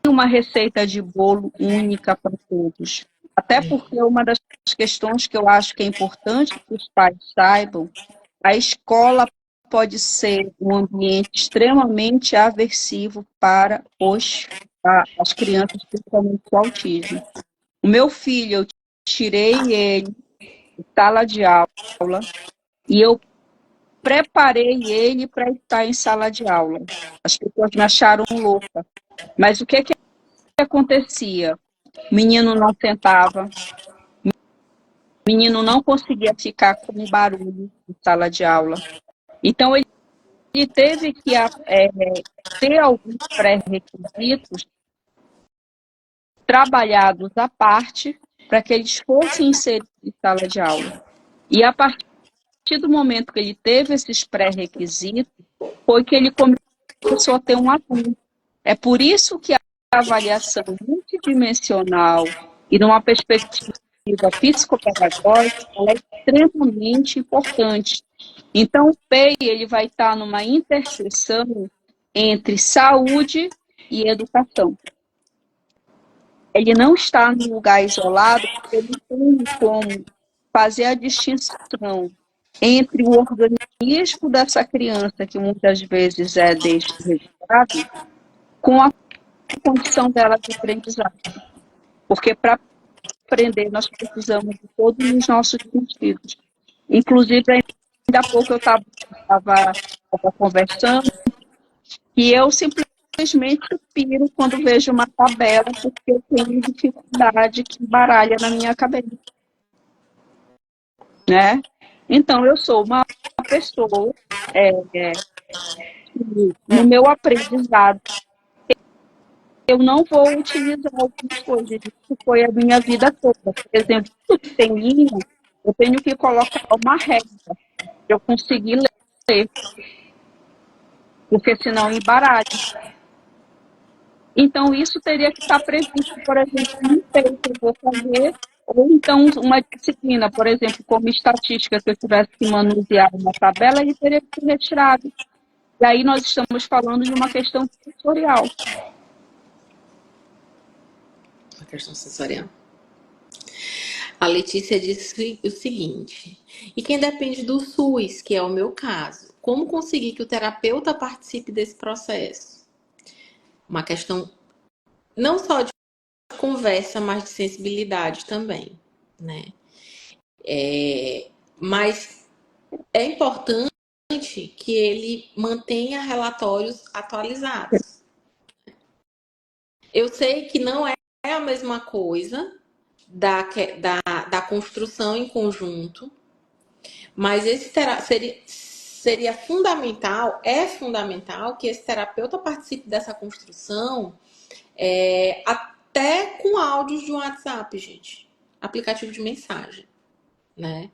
uma receita de bolo única para todos. Até porque uma das questões que eu acho que é importante que os pais saibam, a escola pode ser um ambiente extremamente aversivo para as crianças, principalmente com autismo. O meu filho, eu tirei ele de sala de aula e eu preparei ele para estar em sala de aula. As pessoas me acharam louca. Mas o que acontecia? O menino não sentava, o menino não conseguia ficar com barulho em sala de aula. Então, ele teve que ter alguns pré-requisitos trabalhados à parte para que eles fossem inseridos em sala de aula. E a partir do momento que ele teve esses pré-requisitos, foi que ele começou a ter um avanço. É por isso que a avaliação multidimensional e numa perspectiva psicopedagógica ela é extremamente importante. Então, o PEI ele vai estar numa interseção entre saúde e educação. Ele não está num lugar isolado, porque ele tem como fazer a distinção entre o organismo dessa criança, que muitas vezes é desregulado, com a condição dela de aprendizagem. Porque para aprender, nós precisamos de todos os nossos sentidos. Inclusive, ainda há pouco eu estava conversando e eu simplesmente piro quando vejo uma tabela, porque eu tenho dificuldade que baralha na minha cabeça. Né? Então, eu sou uma pessoa que, no meu aprendizado, eu não vou utilizar algumas coisas. Isso foi a minha vida toda. Por exemplo, tudo que tem linha, eu tenho que colocar uma regra para eu conseguir ler, porque senão embaralha. Então, isso teria que estar previsto, por exemplo, no texto que eu vou fazer, ou então uma disciplina, por exemplo, como estatística, se eu tivesse que manusear uma tabela, ele teria que ser retirado. E aí nós estamos falando de uma questão sensorial. Uma questão sensorial. A Letícia disse o seguinte: e quem depende do SUS, que é o meu caso, como conseguir que o terapeuta participe desse processo? Uma questão não só de conversa, mas de sensibilidade também, né? Mas é importante que ele mantenha relatórios atualizados. Eu sei que não é a mesma coisa da construção em conjunto, mas esse seria fundamental, é fundamental que esse terapeuta participe dessa construção até com com áudios de WhatsApp, gente. Aplicativo de mensagem, né?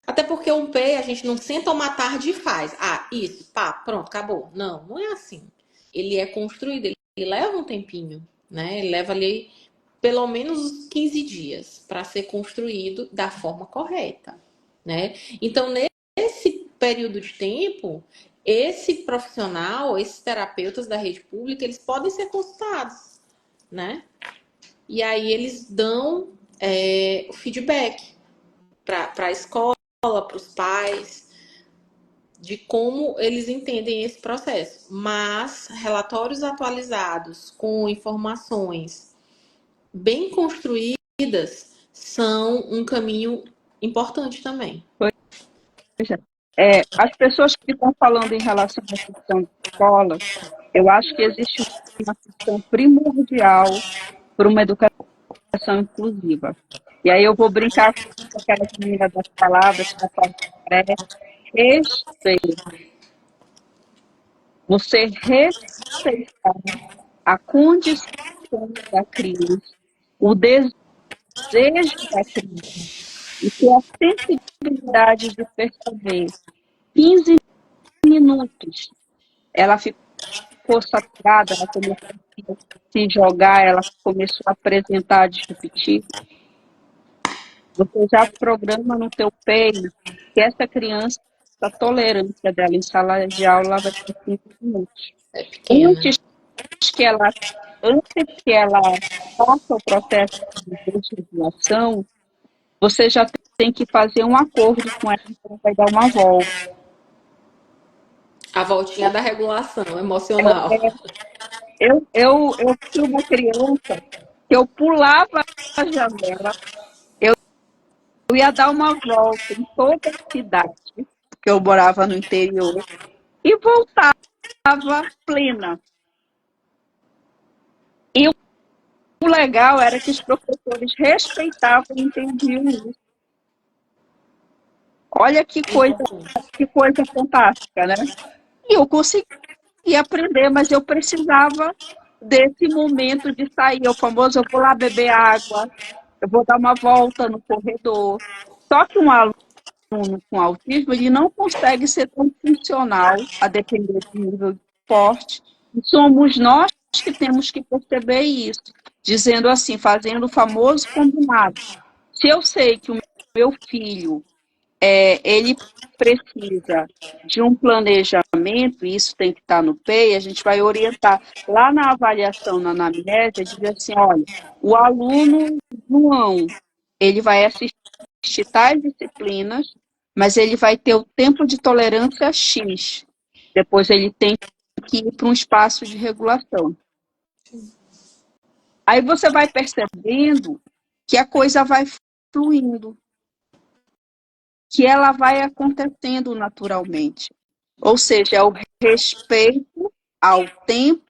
Até porque um Pay a gente não senta uma tarde e faz. Ah, isso, pá, pronto, acabou. Não, não é assim. Ele é construído, ele leva um tempinho, né? Ele leva ali pelo menos 15 dias para ser construído da forma correta, né? Então, nesse período de tempo, esse profissional, esses terapeutas da rede pública, eles podem ser consultados, né? E aí eles dão o feedback para a escola, para os pais, de como eles entendem esse processo. Mas relatórios atualizados com informações bem construídas são um caminho importante também. As pessoas que estão falando em relação à questão de escola, eu acho que existe uma questão primordial para uma educação inclusiva. E aí eu vou brincar com aquela menina das palavras que fala respeito. Você respeitar a condição da criança, o desejo da criança, e ter a sensibilidade de perceber 15 minutos. Ela ficou saturada, ela começou a se jogar, ela começou a apresentar disruptivo. Você já programa no teu peito que essa criança, a tolerância dela em sala de aula vai ter 5 minutos. É pequena. Antes que ela faça o processo de desregulação, você já tem que fazer um acordo com ela, que ela vai dar uma volta. A voltinha da regulação emocional. Eu fui uma criança que eu pulava a janela, eu ia dar uma volta em toda a cidade, porque eu morava no interior, e voltava plena. E o legal era que os professores respeitavam e entendiam isso. Olha que coisa fantástica, né? E eu consegui aprender, mas eu precisava desse momento de sair. O famoso, eu vou lá beber água, eu vou dar uma volta no corredor. Só que um aluno com autismo, ele não consegue ser tão funcional, a depender do nível de esporte. E somos nós que temos que perceber isso, dizendo assim, fazendo o famoso combinado. Se eu sei que o meu filho, ele precisa de um planejamento, e isso tem que estar no PEI, a gente vai orientar lá na avaliação, na anamnese, dizer assim, olha, o aluno João, ele vai assistir tais disciplinas, mas ele vai ter o tempo de tolerância X. Depois ele tem que ir para um espaço de regulação. Aí você vai percebendo que a coisa vai fluindo, que ela vai acontecendo naturalmente. Ou seja, é o respeito ao tempo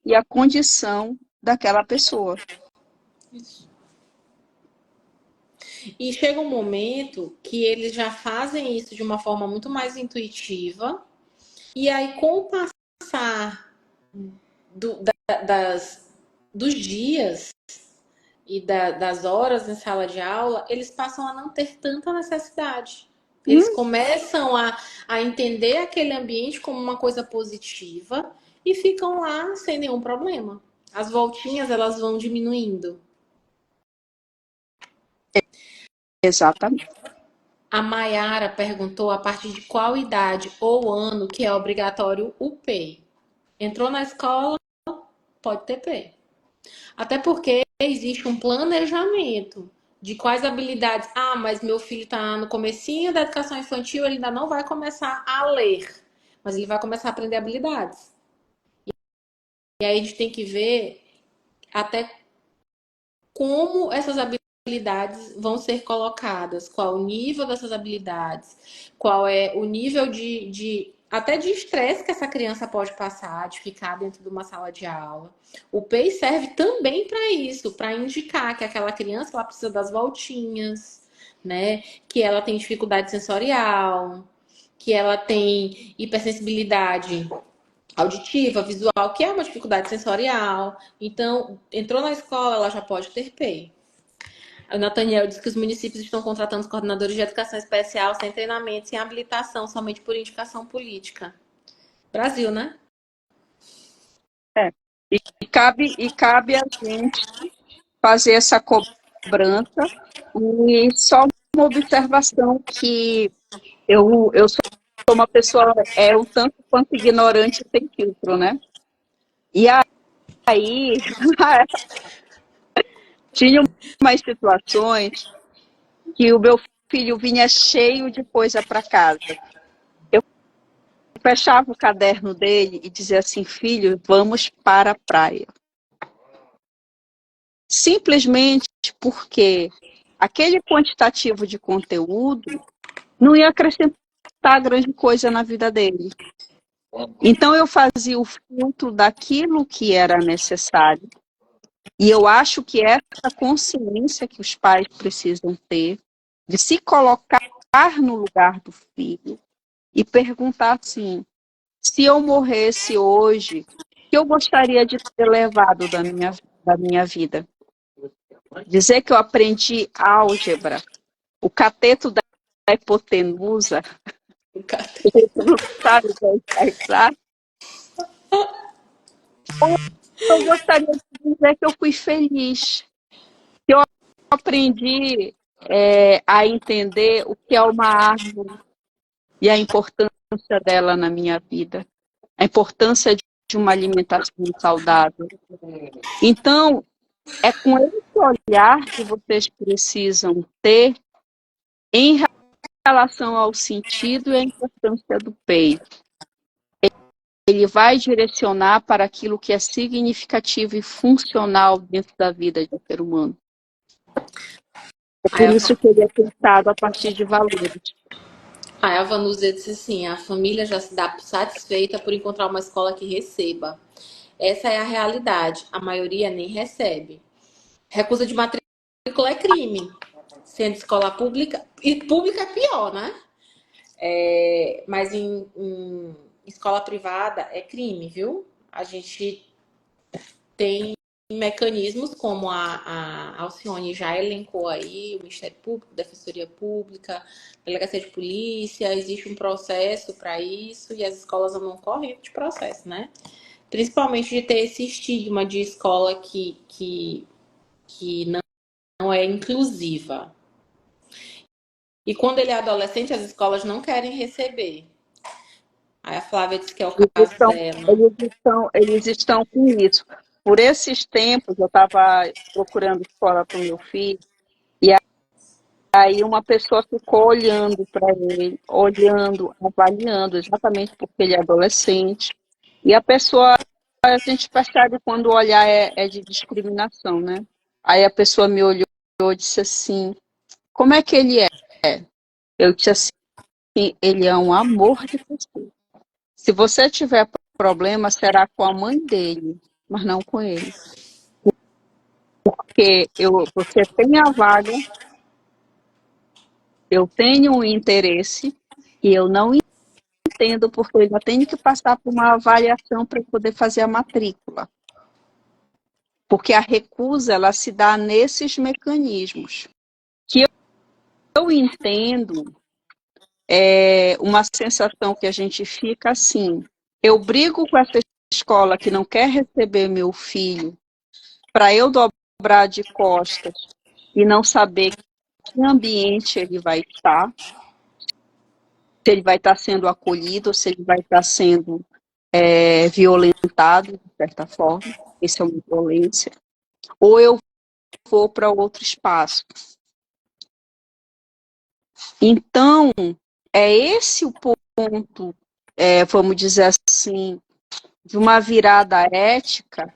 e à condição daquela pessoa. Isso. E chega um momento que eles já fazem isso de uma forma muito mais intuitiva, e aí, com o passar dos dias e das horas em sala de aula, eles passam a não ter tanta necessidade. Eles começam a entender aquele ambiente como uma coisa positiva e ficam lá sem nenhum problema. As voltinhas, elas vão diminuindo. Exatamente. A Maiara perguntou a partir de qual idade ou ano que é obrigatório o PEI. Entrou na escola, pode ter PEI. Até porque existe um planejamento de quais habilidades. Ah, mas meu filho está no comecinho da educação infantil, ele ainda não vai começar a ler, mas ele vai começar a aprender habilidades. E aí a gente tem que ver até como essas habilidades vão ser colocadas, qual o nível dessas habilidades, qual é o nível até de estresse que essa criança pode passar, de ficar dentro de uma sala de aula. O PEI serve também para isso, para indicar que aquela criança ela precisa das voltinhas, né? Que ela tem dificuldade sensorial, que ela tem hipersensibilidade auditiva, visual, que é uma dificuldade sensorial. Então, entrou na escola, ela já pode ter PEI. O Nathaniel diz que os municípios estão contratando os coordenadores de educação especial sem treinamento, sem habilitação, somente por indicação política. Brasil, né? É. E cabe a gente fazer essa cobrança e só uma observação que eu sou uma pessoa um tanto quanto ignorante sem filtro, né? E aí tinha umas situações que o meu filho vinha cheio de coisa para casa. Eu fechava o caderno dele e dizia assim, filho, vamos para a praia. Simplesmente porque aquele quantitativo de conteúdo não ia acrescentar grande coisa na vida dele. Então eu fazia o filtro daquilo que era necessário. E eu acho que essa consciência que os pais precisam ter de se colocar no lugar do filho e perguntar assim, se eu morresse hoje, o que eu gostaria de ter levado da minha vida? Dizer que eu aprendi álgebra, o cateto da hipotenusa, você não sabe o que é exato. Eu gostaria de dizer que eu fui feliz, que eu aprendi a entender o que é uma árvore e a importância dela na minha vida, a importância de uma alimentação saudável. Então, é com esse olhar que vocês precisam ter em relação ao sentido e à importância do peito. Ele vai direcionar para aquilo que é significativo e funcional dentro da vida de um ser humano. É Aí por isso que ele é pensado a partir de valores. a Vanusa disse assim: a família já se dá satisfeita por encontrar uma escola que receba. Essa é a realidade. A maioria nem recebe. Recusa de matrícula é crime. Sendo escola pública, e pública é pior, né? Mas em escola privada é crime, viu? A gente tem mecanismos como a Alcione já elencou aí, o Ministério Público, Defensoria Pública, Delegacia de Polícia, existe um processo para isso e as escolas não correm de processo, né? Principalmente de ter esse estigma de escola que não é inclusiva. E quando ele é adolescente, as escolas não querem receber. Aí a Flávia disse que é o Eles caso estão, dela. eles estão com isso. Por esses tempos, eu estava procurando escola para o meu filho, e aí uma pessoa ficou olhando para ele, olhando, avaliando, exatamente porque ele é adolescente. E a pessoa, a gente percebe quando o olhar é de discriminação, né? Aí a pessoa me olhou e disse assim, como é que ele é? Eu disse assim, ele é um amor de pessoa. Se você tiver problema, será com a mãe dele, mas não com ele. Porque você tem a vaga, eu tenho um interesse, e eu não entendo porque eu ainda tenho que passar por uma avaliação para poder fazer a matrícula. Porque a recusa, ela se dá nesses mecanismos. Que eu entendo uma sensação que a gente fica assim, eu brigo com essa escola que não quer receber meu filho para eu dobrar de costas e não saber que ambiente ele vai estar, se ele vai estar sendo acolhido, se ele vai estar sendo violentado, de certa forma, isso é uma violência, ou eu vou para outro espaço. Então, é esse o ponto, vamos dizer assim, de uma virada ética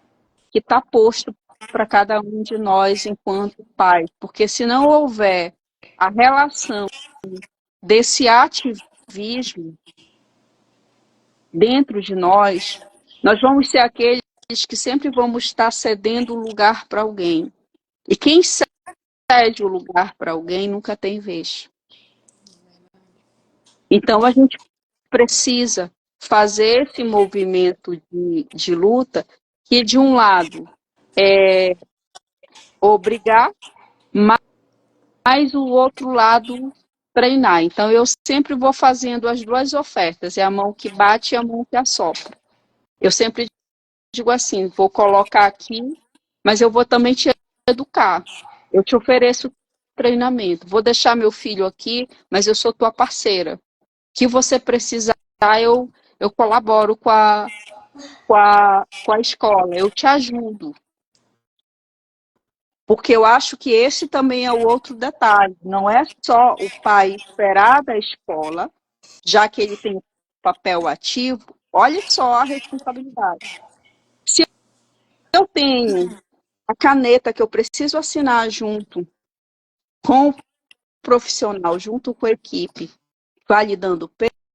que está posto para cada um de nós enquanto pai, porque se não houver a relação desse ativismo dentro de nós vamos ser aqueles que sempre vamos estar cedendo o lugar para alguém. E quem cede o lugar para alguém nunca tem vez. Então a gente precisa fazer esse movimento de luta que, de um lado, é obrigar, mas o outro lado treinar. Então, eu sempre vou fazendo as duas ofertas, é a mão que bate e a mão que assopra. Eu sempre digo assim, vou colocar aqui, mas eu vou também te educar. Eu te ofereço treinamento. Vou deixar meu filho aqui, mas eu sou tua parceira. O que você precisar, eu colaboro com a escola, eu te ajudo. Porque eu acho que esse também é o outro detalhe. Não é só o pai esperar da escola, já que ele tem papel ativo, olhe só a responsabilidade. Se eu tenho a caneta que eu preciso assinar junto com o profissional, junto com a equipe, validando o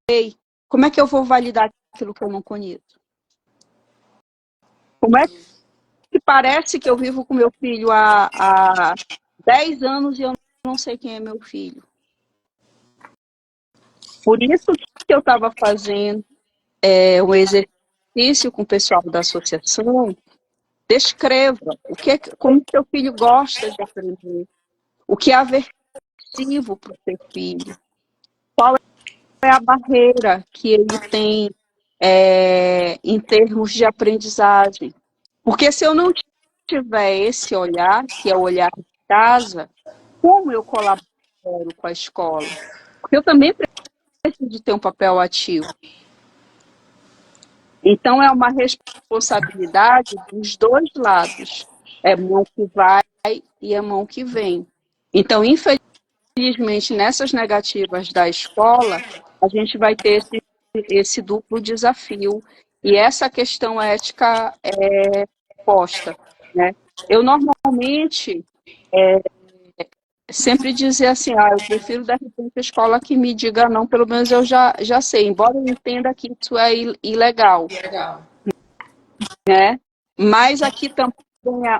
PEI, como é que eu vou validar aquilo que eu não conheço? Como é que parece que eu vivo com meu filho há 10 anos e eu não sei quem é meu filho? Por isso que eu estava fazendo um exercício com o pessoal da associação. Descreva como seu filho gosta de aprender, o que é aversivo para o seu filho, qual é a barreira que ele tem em termos de aprendizagem. Porque se eu não tiver esse olhar, que é o olhar de casa, como eu colaboro com a escola? Porque eu também preciso de ter um papel ativo. Então, é uma responsabilidade dos dois lados. É a mão que vai e a mão que vem. Então, infelizmente, nessas negativas da escola, a gente vai ter esse duplo desafio. E essa questão ética é posta, né? Eu, normalmente, sempre dizia assim, eu prefiro, de repente, a escola que me diga não, pelo menos eu já sei, embora eu entenda que isso é ilegal. Legal. Né? Mas aqui também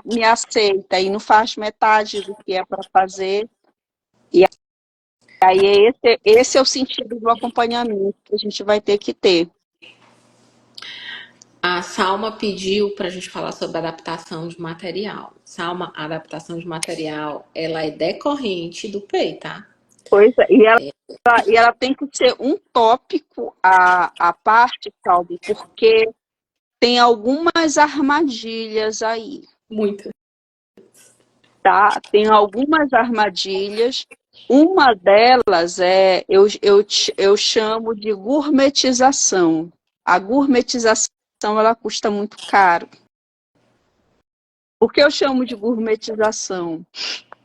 me aceita e não faz metade do que é para fazer. E aí esse é o sentido do acompanhamento que a gente vai ter que ter. A Salma pediu para a gente falar sobre adaptação de material. Salma, a adaptação de material, ela é decorrente do PEI, tá? Pois é, e ela tem que ser um tópico à parte, Calbi, porque tem algumas armadilhas aí. Muita. Tá? Tem algumas armadilhas. Uma delas eu chamo de gourmetização. A gourmetização ela custa muito caro. Por que eu chamo de gourmetização?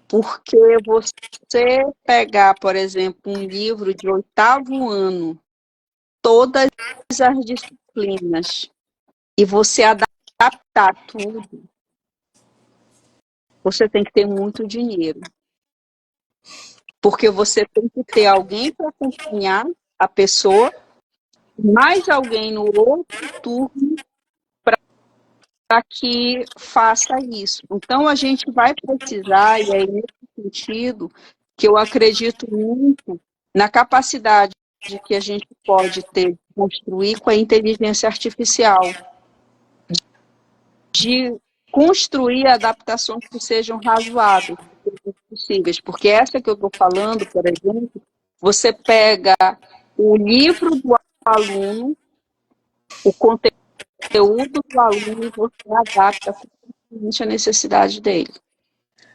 Porque você pegar, por exemplo, um livro de 8º ano, todas as disciplinas, e você adaptar tudo, você tem que ter muito dinheiro. Porque você tem que ter alguém para acompanhar a pessoa, mais alguém no outro turno para que faça isso. Então, a gente vai precisar, e é nesse sentido que eu acredito muito na capacidade que a gente pode ter de construir com a inteligência artificial, de construir adaptações que sejam razoáveis, possíveis. Porque essa que eu estou falando, por exemplo, você pega o livro do aluno, o conteúdo do aluno e você adapta completamente à necessidade dele.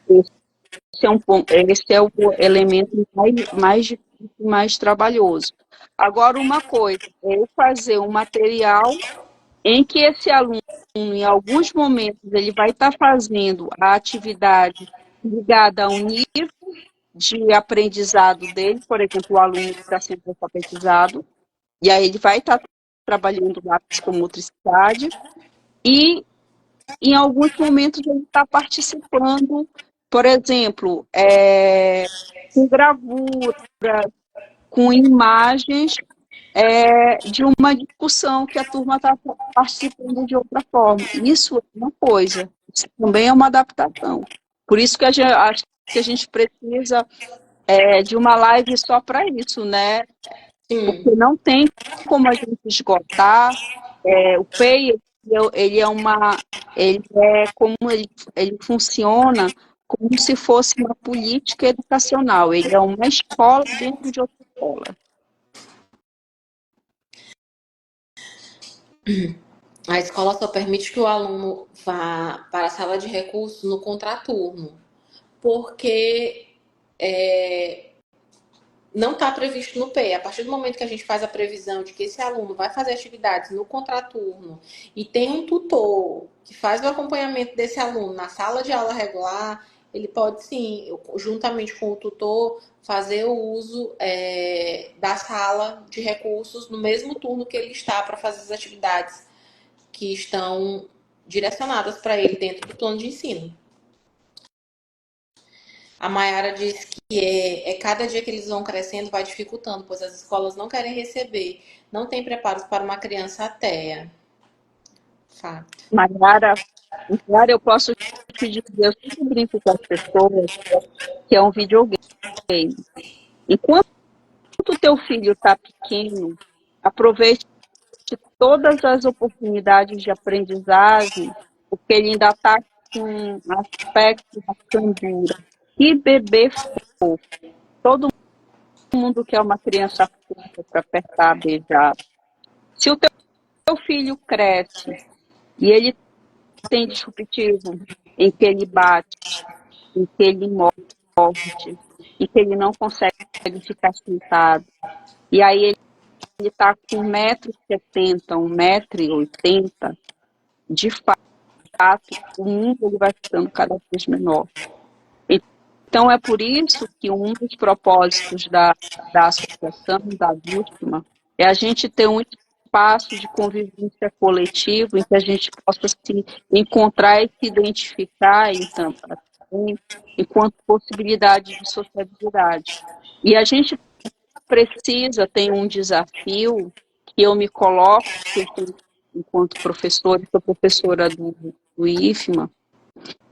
Esse é o elemento mais difícil, mais trabalhoso. Agora, uma coisa, é eu fazer um material em que esse aluno, em alguns momentos, ele vai estar fazendo a atividade ligada a um nível de aprendizado dele, por exemplo, o aluno que está sendo alfabetizado, e aí ele vai estar trabalhando lá com motricidade, e em alguns momentos ele está participando, por exemplo, com gravura, com imagens de uma discussão que a turma está participando de outra forma. Isso é uma coisa, isso também é uma adaptação. Por isso que acho que a gente precisa de uma live só para isso, né? porque não tem como a gente esgotar. O PEI, ele funciona como se fosse uma política educacional. Ele é uma escola dentro de outra escola. A escola só permite que o aluno vá para a sala de recursos no contraturno, porque não está previsto no PEI. A partir do momento que a gente faz a previsão de que esse aluno vai fazer atividades no contraturno e tem um tutor que faz o acompanhamento desse aluno na sala de aula regular, ele pode sim, juntamente com o tutor, fazer o uso da sala de recursos no mesmo turno que ele está para fazer as atividades que estão direcionadas para ele dentro do plano de ensino. A Mayara diz que cada dia que eles vão crescendo vai dificultando, pois as escolas não querem receber, não têm preparos para uma criança ateia. Fato. Mayara, eu posso te dizer, eu sempre brinco com as pessoas que é um videogame. Enquanto o teu filho está pequeno, aproveite todas as oportunidades de aprendizagem, porque ele ainda está com um aspecto da candura. E bebê fofo. Todo mundo quer uma criança fofa para apertar, beijar. Se o teu filho cresce e ele tem disruptivo em que ele bate, em que ele morde, em que ele não consegue ficar sentado, e aí ele está com 1,70 m, 1,80 m, de fato, o mundo ele vai ficando cada vez menor. Então, é por isso que um dos propósitos da associação, da vítima, é a gente ter um espaço de convivência coletivo em que a gente possa se encontrar e se identificar enquanto possibilidade de sociabilidade. E a gente tem um desafio que eu me coloco, enquanto professora, sou professora do IFMA,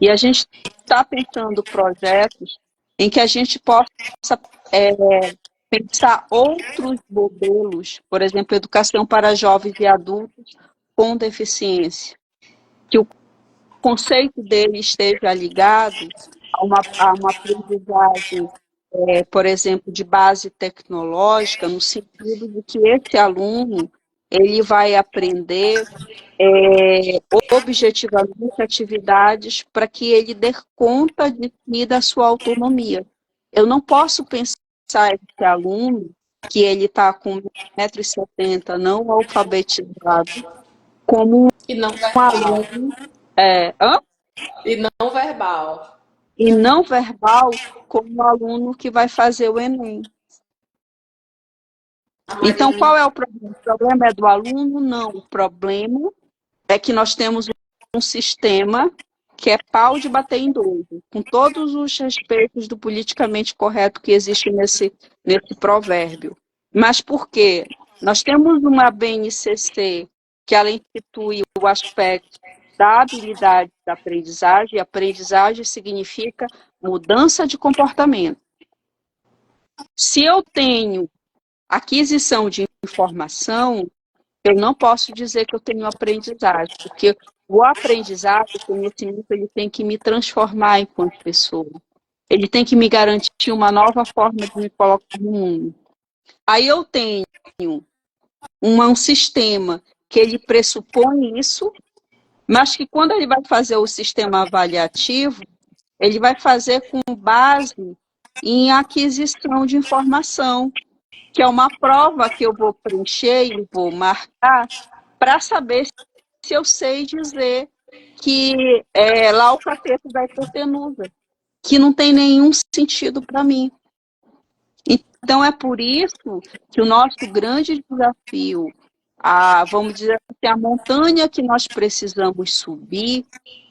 e a gente está pensando projetos em que a gente possa pensar outros modelos, por exemplo, educação para jovens e adultos com deficiência, que o conceito dele esteja ligado a uma aprendizagem, por exemplo, de base tecnológica, no sentido de que esse aluno ele vai aprender objetivamente atividades para que ele dê conta de si da sua autonomia. Eu não posso pensar esse aluno que ele está com 1,70 m, não alfabetizado, como um aluno E não verbal. e não verbal, como um aluno que vai fazer o Enem. Então, qual é o problema? O problema é do aluno? Não. O problema é que nós temos um sistema que é pau de bater em doido, com todos os respeitos do politicamente correto que existe nesse provérbio. Mas por quê? Nós temos uma BNCC que ela institui o aspecto da habilidade da aprendizagem, e aprendizagem significa mudança de comportamento. Se eu tenho aquisição de informação, eu não posso dizer que eu tenho aprendizagem, porque o aprendizado, o conhecimento, ele tem que me transformar enquanto pessoa. Ele tem que me garantir uma nova forma de me colocar no mundo. Aí eu tenho um sistema que ele pressupõe isso, mas que quando ele vai fazer o sistema avaliativo, ele vai fazer com base em aquisição de informação, que é uma prova que eu vou preencher e vou marcar para saber se eu sei dizer que lá o cateto da hipotenusa, que não tem nenhum sentido para mim. Então, é por isso que o nosso grande desafio, vamos dizer assim, a montanha que nós precisamos subir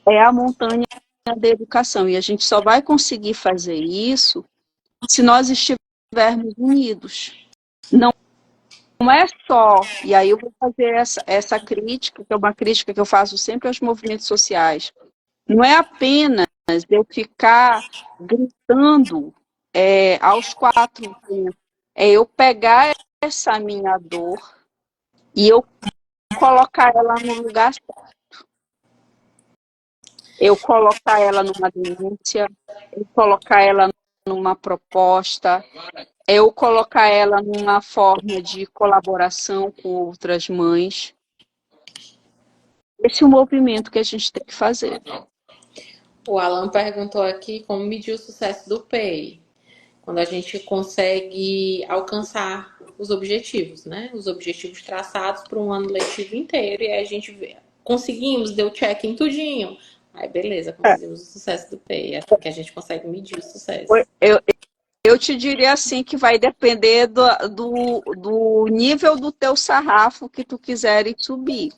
é a montanha da educação. E a gente só vai conseguir fazer isso se nós estivermos unidos. Não é só, e aí eu vou fazer essa crítica, que é uma crítica que eu faço sempre aos movimentos sociais, não é apenas eu ficar gritando aos 4 ventos, é eu pegar essa minha dor e eu colocar ela no lugar certo. Eu colocar ela numa denúncia, eu colocar ela numa proposta, eu colocar ela numa forma de colaboração com outras mães. Esse é o movimento que a gente tem que fazer. O Alan perguntou aqui como medir o sucesso do PEI. Quando a gente consegue alcançar os objetivos, né? Os objetivos traçados para um ano letivo inteiro. E aí a gente vê, conseguimos, deu check em tudinho. Aí beleza, conseguimos o sucesso do PEI. É assim que a gente consegue medir o sucesso. Eu te diria assim que vai depender do nível do teu sarrafo que tu quiseres subir,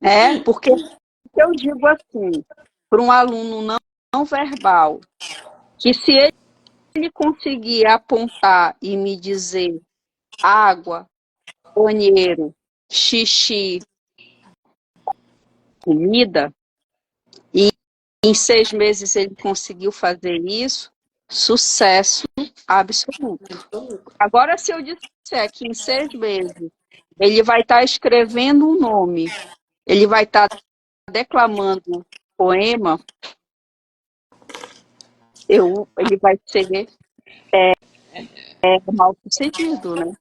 né? Porque eu digo assim, para um aluno não verbal, que se ele conseguir apontar e me dizer água, banheiro, xixi, comida, e em 6 meses ele conseguiu fazer isso, sucesso absoluto. Agora, se eu disser que em 6 meses ele vai estar escrevendo um nome, ele vai estar declamando poema, ele vai ser mal sucedido, né?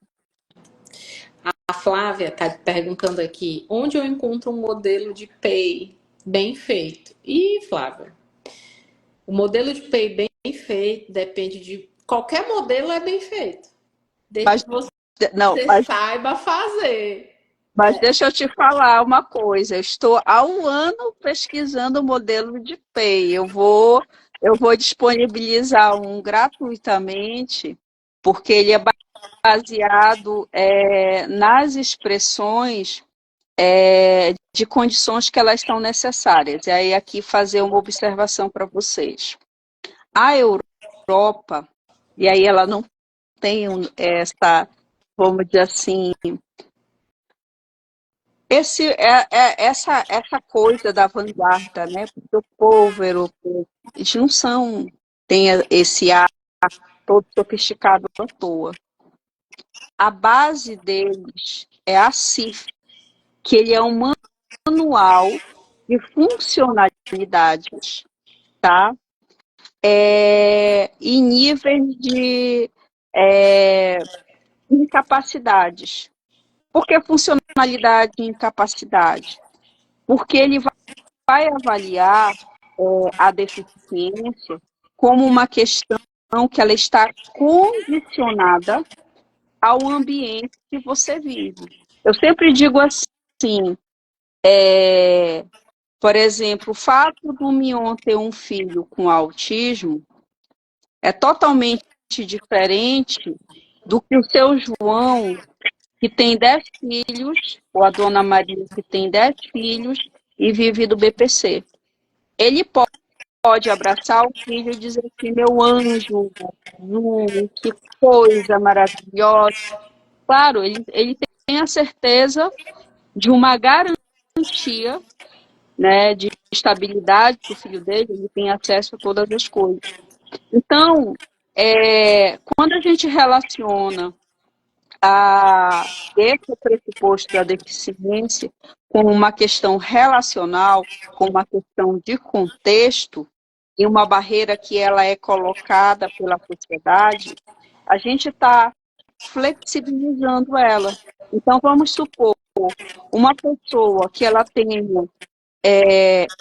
A Flávia está perguntando aqui, onde eu encontro um modelo de PEI bem feito? E Flávia, o modelo de PEI bem feito depende de... Qualquer modelo é bem feito. Desde que você saiba fazer. Mas deixa eu te falar uma coisa. Eu estou há 1 ano pesquisando o modelo de PEI. Eu vou disponibilizar um gratuitamente, porque ele é baseado nas expressões de condições que elas são necessárias. E aí aqui fazer uma observação para vocês. A Europa, e aí ela não tem essa, vamos dizer assim, essa coisa da vanguarda, né? Porque o povo europeu, eles não tem esse ar todo sofisticado à toa. A base deles é a CIF, que ele é um manual de funcionalidades, tá? Em níveis de incapacidades. Por que funcionalidade e incapacidade? Porque ele vai avaliar a deficiência como uma questão que ela está condicionada ao ambiente que você vive. Eu sempre digo assim, por exemplo, o fato do Mion ter um filho com autismo é totalmente diferente do que o seu João, que tem 10 filhos, ou a dona Maria, que tem 10 filhos e vive do BPC. Ele pode abraçar o filho e dizer assim, meu anjo, que coisa maravilhosa. Claro, ele tem a certeza de uma garantia, né, de estabilidade para o filho dele, ele tem acesso a todas as coisas. Então, quando a gente relaciona esse pressuposto da deficiência com uma questão relacional, com uma questão de contexto, e uma barreira que ela é colocada pela sociedade, a gente está flexibilizando ela. Então, vamos supor, uma pessoa que ela tenha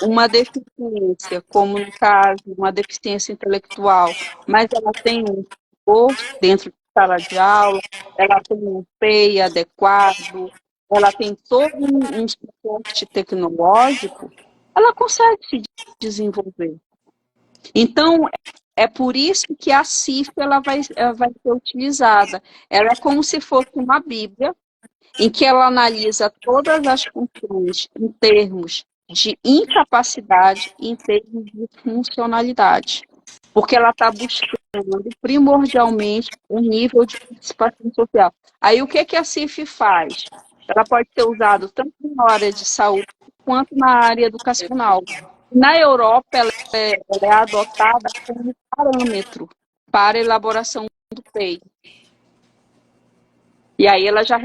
uma deficiência, como no caso, uma deficiência intelectual, mas ela tem um esforço dentro de sala de aula, ela tem um PEI adequado, ela tem todo um suporte tecnológico, ela consegue se desenvolver. Então, é por isso que a CIF ela vai ser utilizada. Ela é como se fosse uma Bíblia, em que ela analisa todas as funções em termos de incapacidade e em termos de funcionalidade. Porque ela está buscando primordialmente um nível de participação social. Aí o que a CIF faz? Ela pode ser usada tanto na área de saúde quanto na área educacional. Na Europa, ela é adotada como parâmetro para a elaboração do PEI. E aí ela já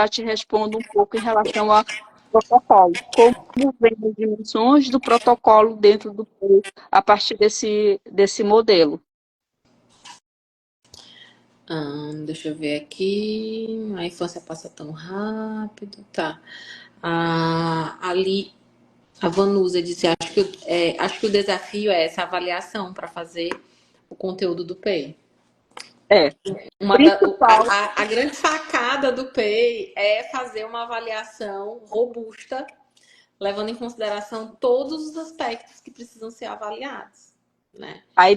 te responde um pouco em relação ao protocolo. Como vem as dimensões do protocolo dentro do PEI a partir desse modelo. Deixa eu ver aqui. A infância passa tão rápido. Tá. Ali, a Vanusa disse: acho que o desafio é essa avaliação para fazer o conteúdo do PEI. É, principal. A grande sacada do PEI é fazer uma avaliação robusta, levando em consideração todos os aspectos que precisam ser avaliados, né? Aí,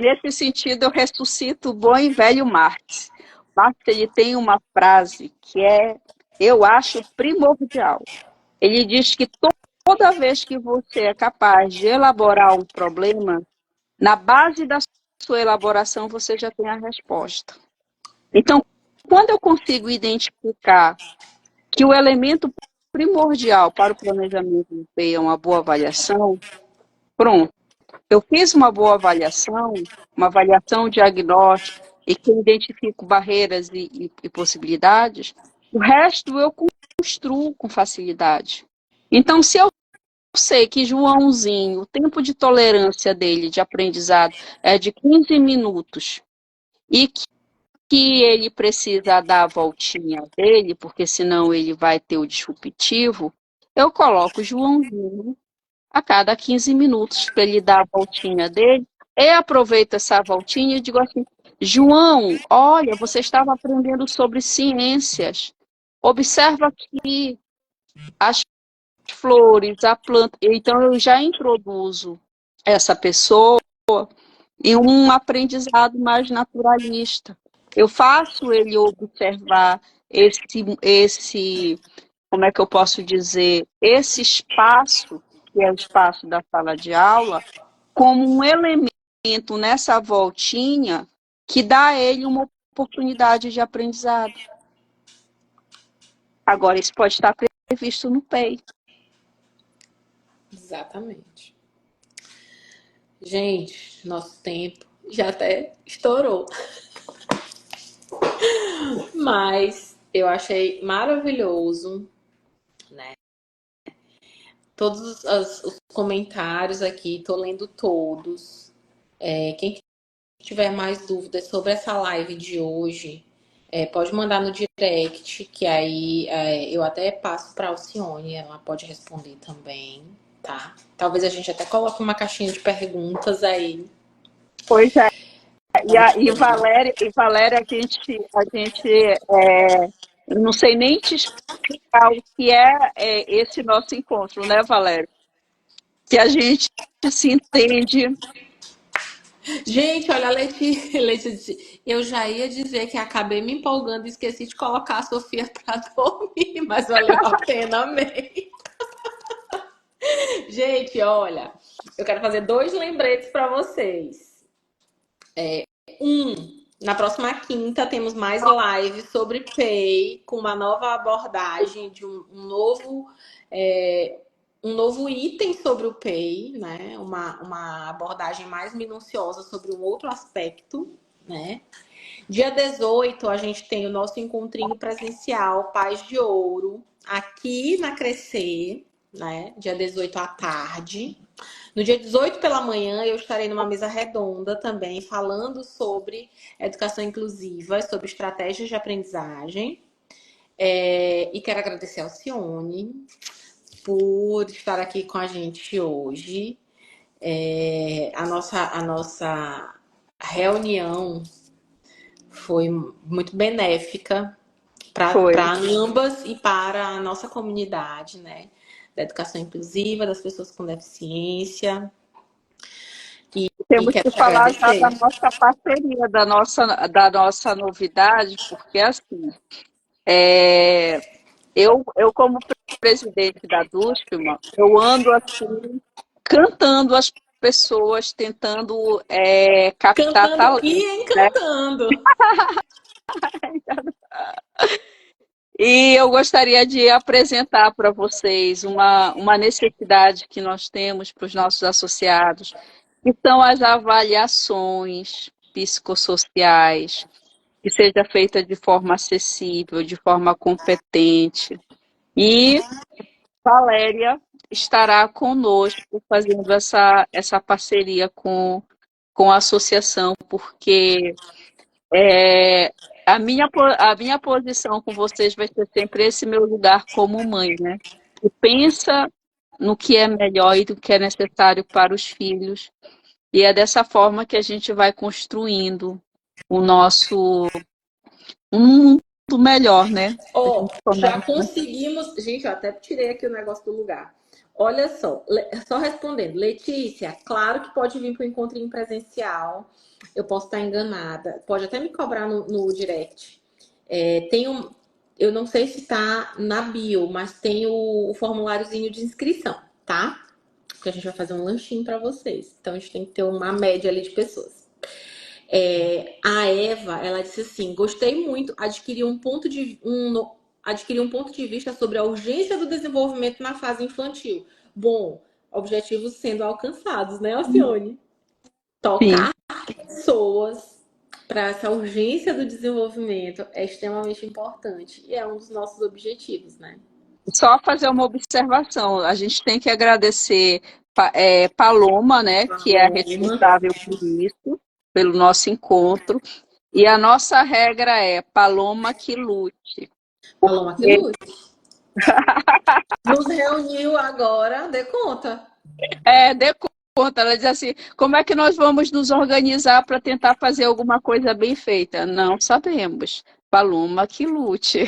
nesse sentido, eu ressuscito o bom e velho Marx. Marx, ele tem uma frase que eu acho primordial. Ele diz que toda vez que você é capaz de elaborar um problema, na base da sua elaboração você já tem a resposta. Então, quando eu consigo identificar que o elemento primordial para o planejamento do PEI é uma boa avaliação, pronto. Eu fiz uma boa avaliação, uma avaliação diagnóstica, e que eu identifico barreiras e possibilidades, o resto eu construo com facilidade. Então, se eu sei que Joãozinho, o tempo de tolerância dele de aprendizado é de 15 minutos, e que ele precisa dar a voltinha dele, porque senão ele vai ter o disruptivo, eu coloco o Joãozinho a cada 15 minutos para ele dar a voltinha dele, e aproveito essa voltinha e digo assim: João, olha, você estava aprendendo sobre ciências, observa aqui as flores, a planta. Então eu já introduzo essa pessoa em um aprendizado mais naturalista. Eu faço ele observar esse, como é que eu posso dizer, esse espaço, que é o espaço da sala de aula, como um elemento nessa voltinha que dá a ele uma oportunidade de aprendizado. Agora, isso pode estar previsto no PEI. Exatamente. Gente, nosso tempo já até estourou. Mas eu achei maravilhoso, né? Todos os comentários aqui, tô lendo todos. Quem tiver mais dúvidas sobre essa live de hoje, pode mandar no direct, que aí eu até passo para a Alcione, ela pode responder também, tá? Talvez a gente até coloque uma caixinha de perguntas aí. Pois é. E Valéria, a gente não sei nem te explicar o que é esse nosso encontro, né, Valéria? Que a gente se entende. Gente, olha, Letícia, eu já ia dizer que acabei me empolgando e esqueci de colocar a Sofia para dormir, mas valeu a pena mesmo. Gente, olha, eu quero fazer 2 lembretes para vocês. Na próxima quinta temos mais lives sobre Pay, com uma nova abordagem de um novo item sobre o Pay, né? Uma abordagem mais minuciosa sobre um outro aspecto, né? Dia 18, a gente tem o nosso encontrinho presencial Paz de Ouro, aqui na Crescer, né? Dia 18 à tarde. No dia 18 pela manhã, eu estarei numa mesa redonda também, falando sobre educação inclusiva, sobre estratégias de aprendizagem. E quero agradecer ao Cione por estar aqui com a gente hoje. A nossa reunião foi muito benéfica para ambas e para a nossa comunidade, né? Da educação inclusiva, das pessoas com deficiência. Temos que falar já agradecer. da nossa parceria, da nossa novidade, porque assim, eu como presidente da DUSPMA, eu ando assim, cantando as pessoas, tentando captar Cantando talento, e né? encantando. E eu gostaria de apresentar para vocês uma necessidade que nós temos para os nossos associados, que são as avaliações psicossociais, que seja feita de forma acessível, de forma competente. E Valéria estará conosco fazendo essa parceria com a associação, porque a minha posição com vocês vai ser sempre esse meu lugar como mãe, né? Que pensa no que é melhor e do que é necessário para os filhos. E é dessa forma que a gente vai construindo um mundo melhor, né? A Ó, gente já começa. conseguimos. Gente, eu até tirei aqui o negócio do lugar. Olha só, só respondendo. Letícia, claro que pode vir para o encontrinho presencial. Eu posso estar enganada. Pode até me cobrar no direct. Eu não sei se tá na bio, mas tem o formuláriozinho de inscrição, tá? Porque a gente vai fazer um lanchinho para vocês. Então a gente tem que ter uma média ali de pessoas. A Eva, ela disse assim: gostei muito, adquiri um ponto de vista sobre a urgência do desenvolvimento na fase infantil. Bom, objetivos sendo alcançados, né, Alcione? Sim. Tocar pessoas para essa urgência do desenvolvimento é extremamente importante e é um dos nossos objetivos, né? Só fazer uma observação. A gente tem que agradecer Paloma, né, que é a Paloma, responsável por isso, pelo nosso encontro. E a nossa regra é Paloma que lute. Paloma que Porque, lute. Nos reuniu agora, dê conta. dê conta, ela diz assim, como é que nós vamos nos organizar para tentar fazer alguma coisa bem feita? Não sabemos. Paloma que lute.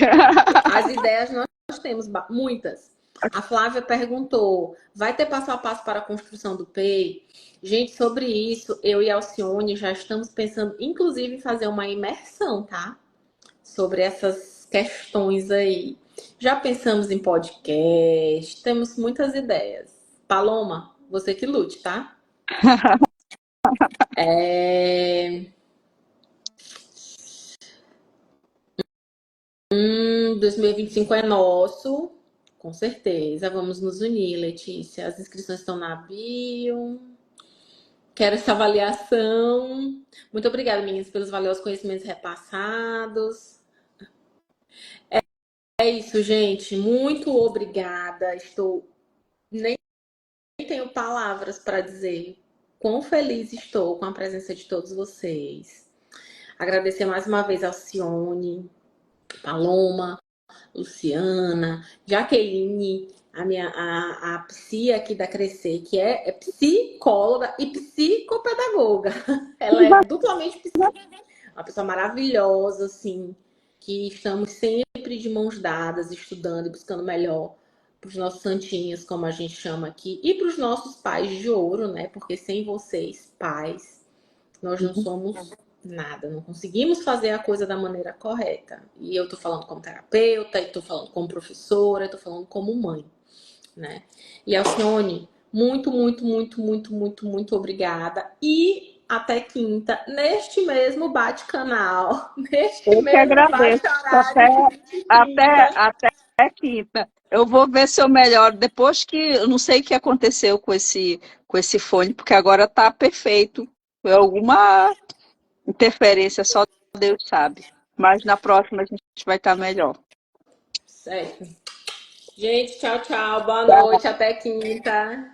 As ideias nós temos muitas. A Flávia perguntou: vai ter passo a passo para a construção do PEI? Gente, sobre isso, eu e a Alcione já estamos pensando, inclusive, em fazer uma imersão, tá? Sobre essas questões aí. Já pensamos em podcast, temos muitas ideias. Paloma, você que lute, tá? 2025 é nosso, com certeza. Vamos nos unir, Letícia. As inscrições estão na bio. Quero essa avaliação. Muito obrigada, meninas, pelos valiosos conhecimentos repassados. É isso, gente. Muito obrigada. Nem tenho palavras para dizer quão feliz estou com a presença de todos vocês. Agradecer mais uma vez a Alcione, Paloma, Luciana, Jaqueline, a psi aqui da Crescer, que é psicóloga e psicopedagoga. Ela é duplamente psicóloga. Uma pessoa maravilhosa, assim, que estamos sempre de mãos dadas, estudando e buscando melhor para os nossos santinhos, como a gente chama aqui, e para os nossos pais de ouro, né? Porque sem vocês, pais, nós não somos nada, não conseguimos fazer a coisa da maneira correta. E eu tô falando como terapeuta, e tô falando como professora, tô falando como mãe, né? E Alcione, muito, muito, muito, muito, muito, muito obrigada. E até quinta, neste mesmo bate-canal, neste Eu que mesmo agradeço. bate-horário de 20 e 30. Até quinta. Eu vou ver se eu melhoro. Depois que eu não sei o que aconteceu com esse fone, porque agora tá perfeito. Foi alguma interferência, só Deus sabe. Mas na próxima a gente vai estar melhor. Certo. Gente, tchau, tchau. Boa noite. Até quinta.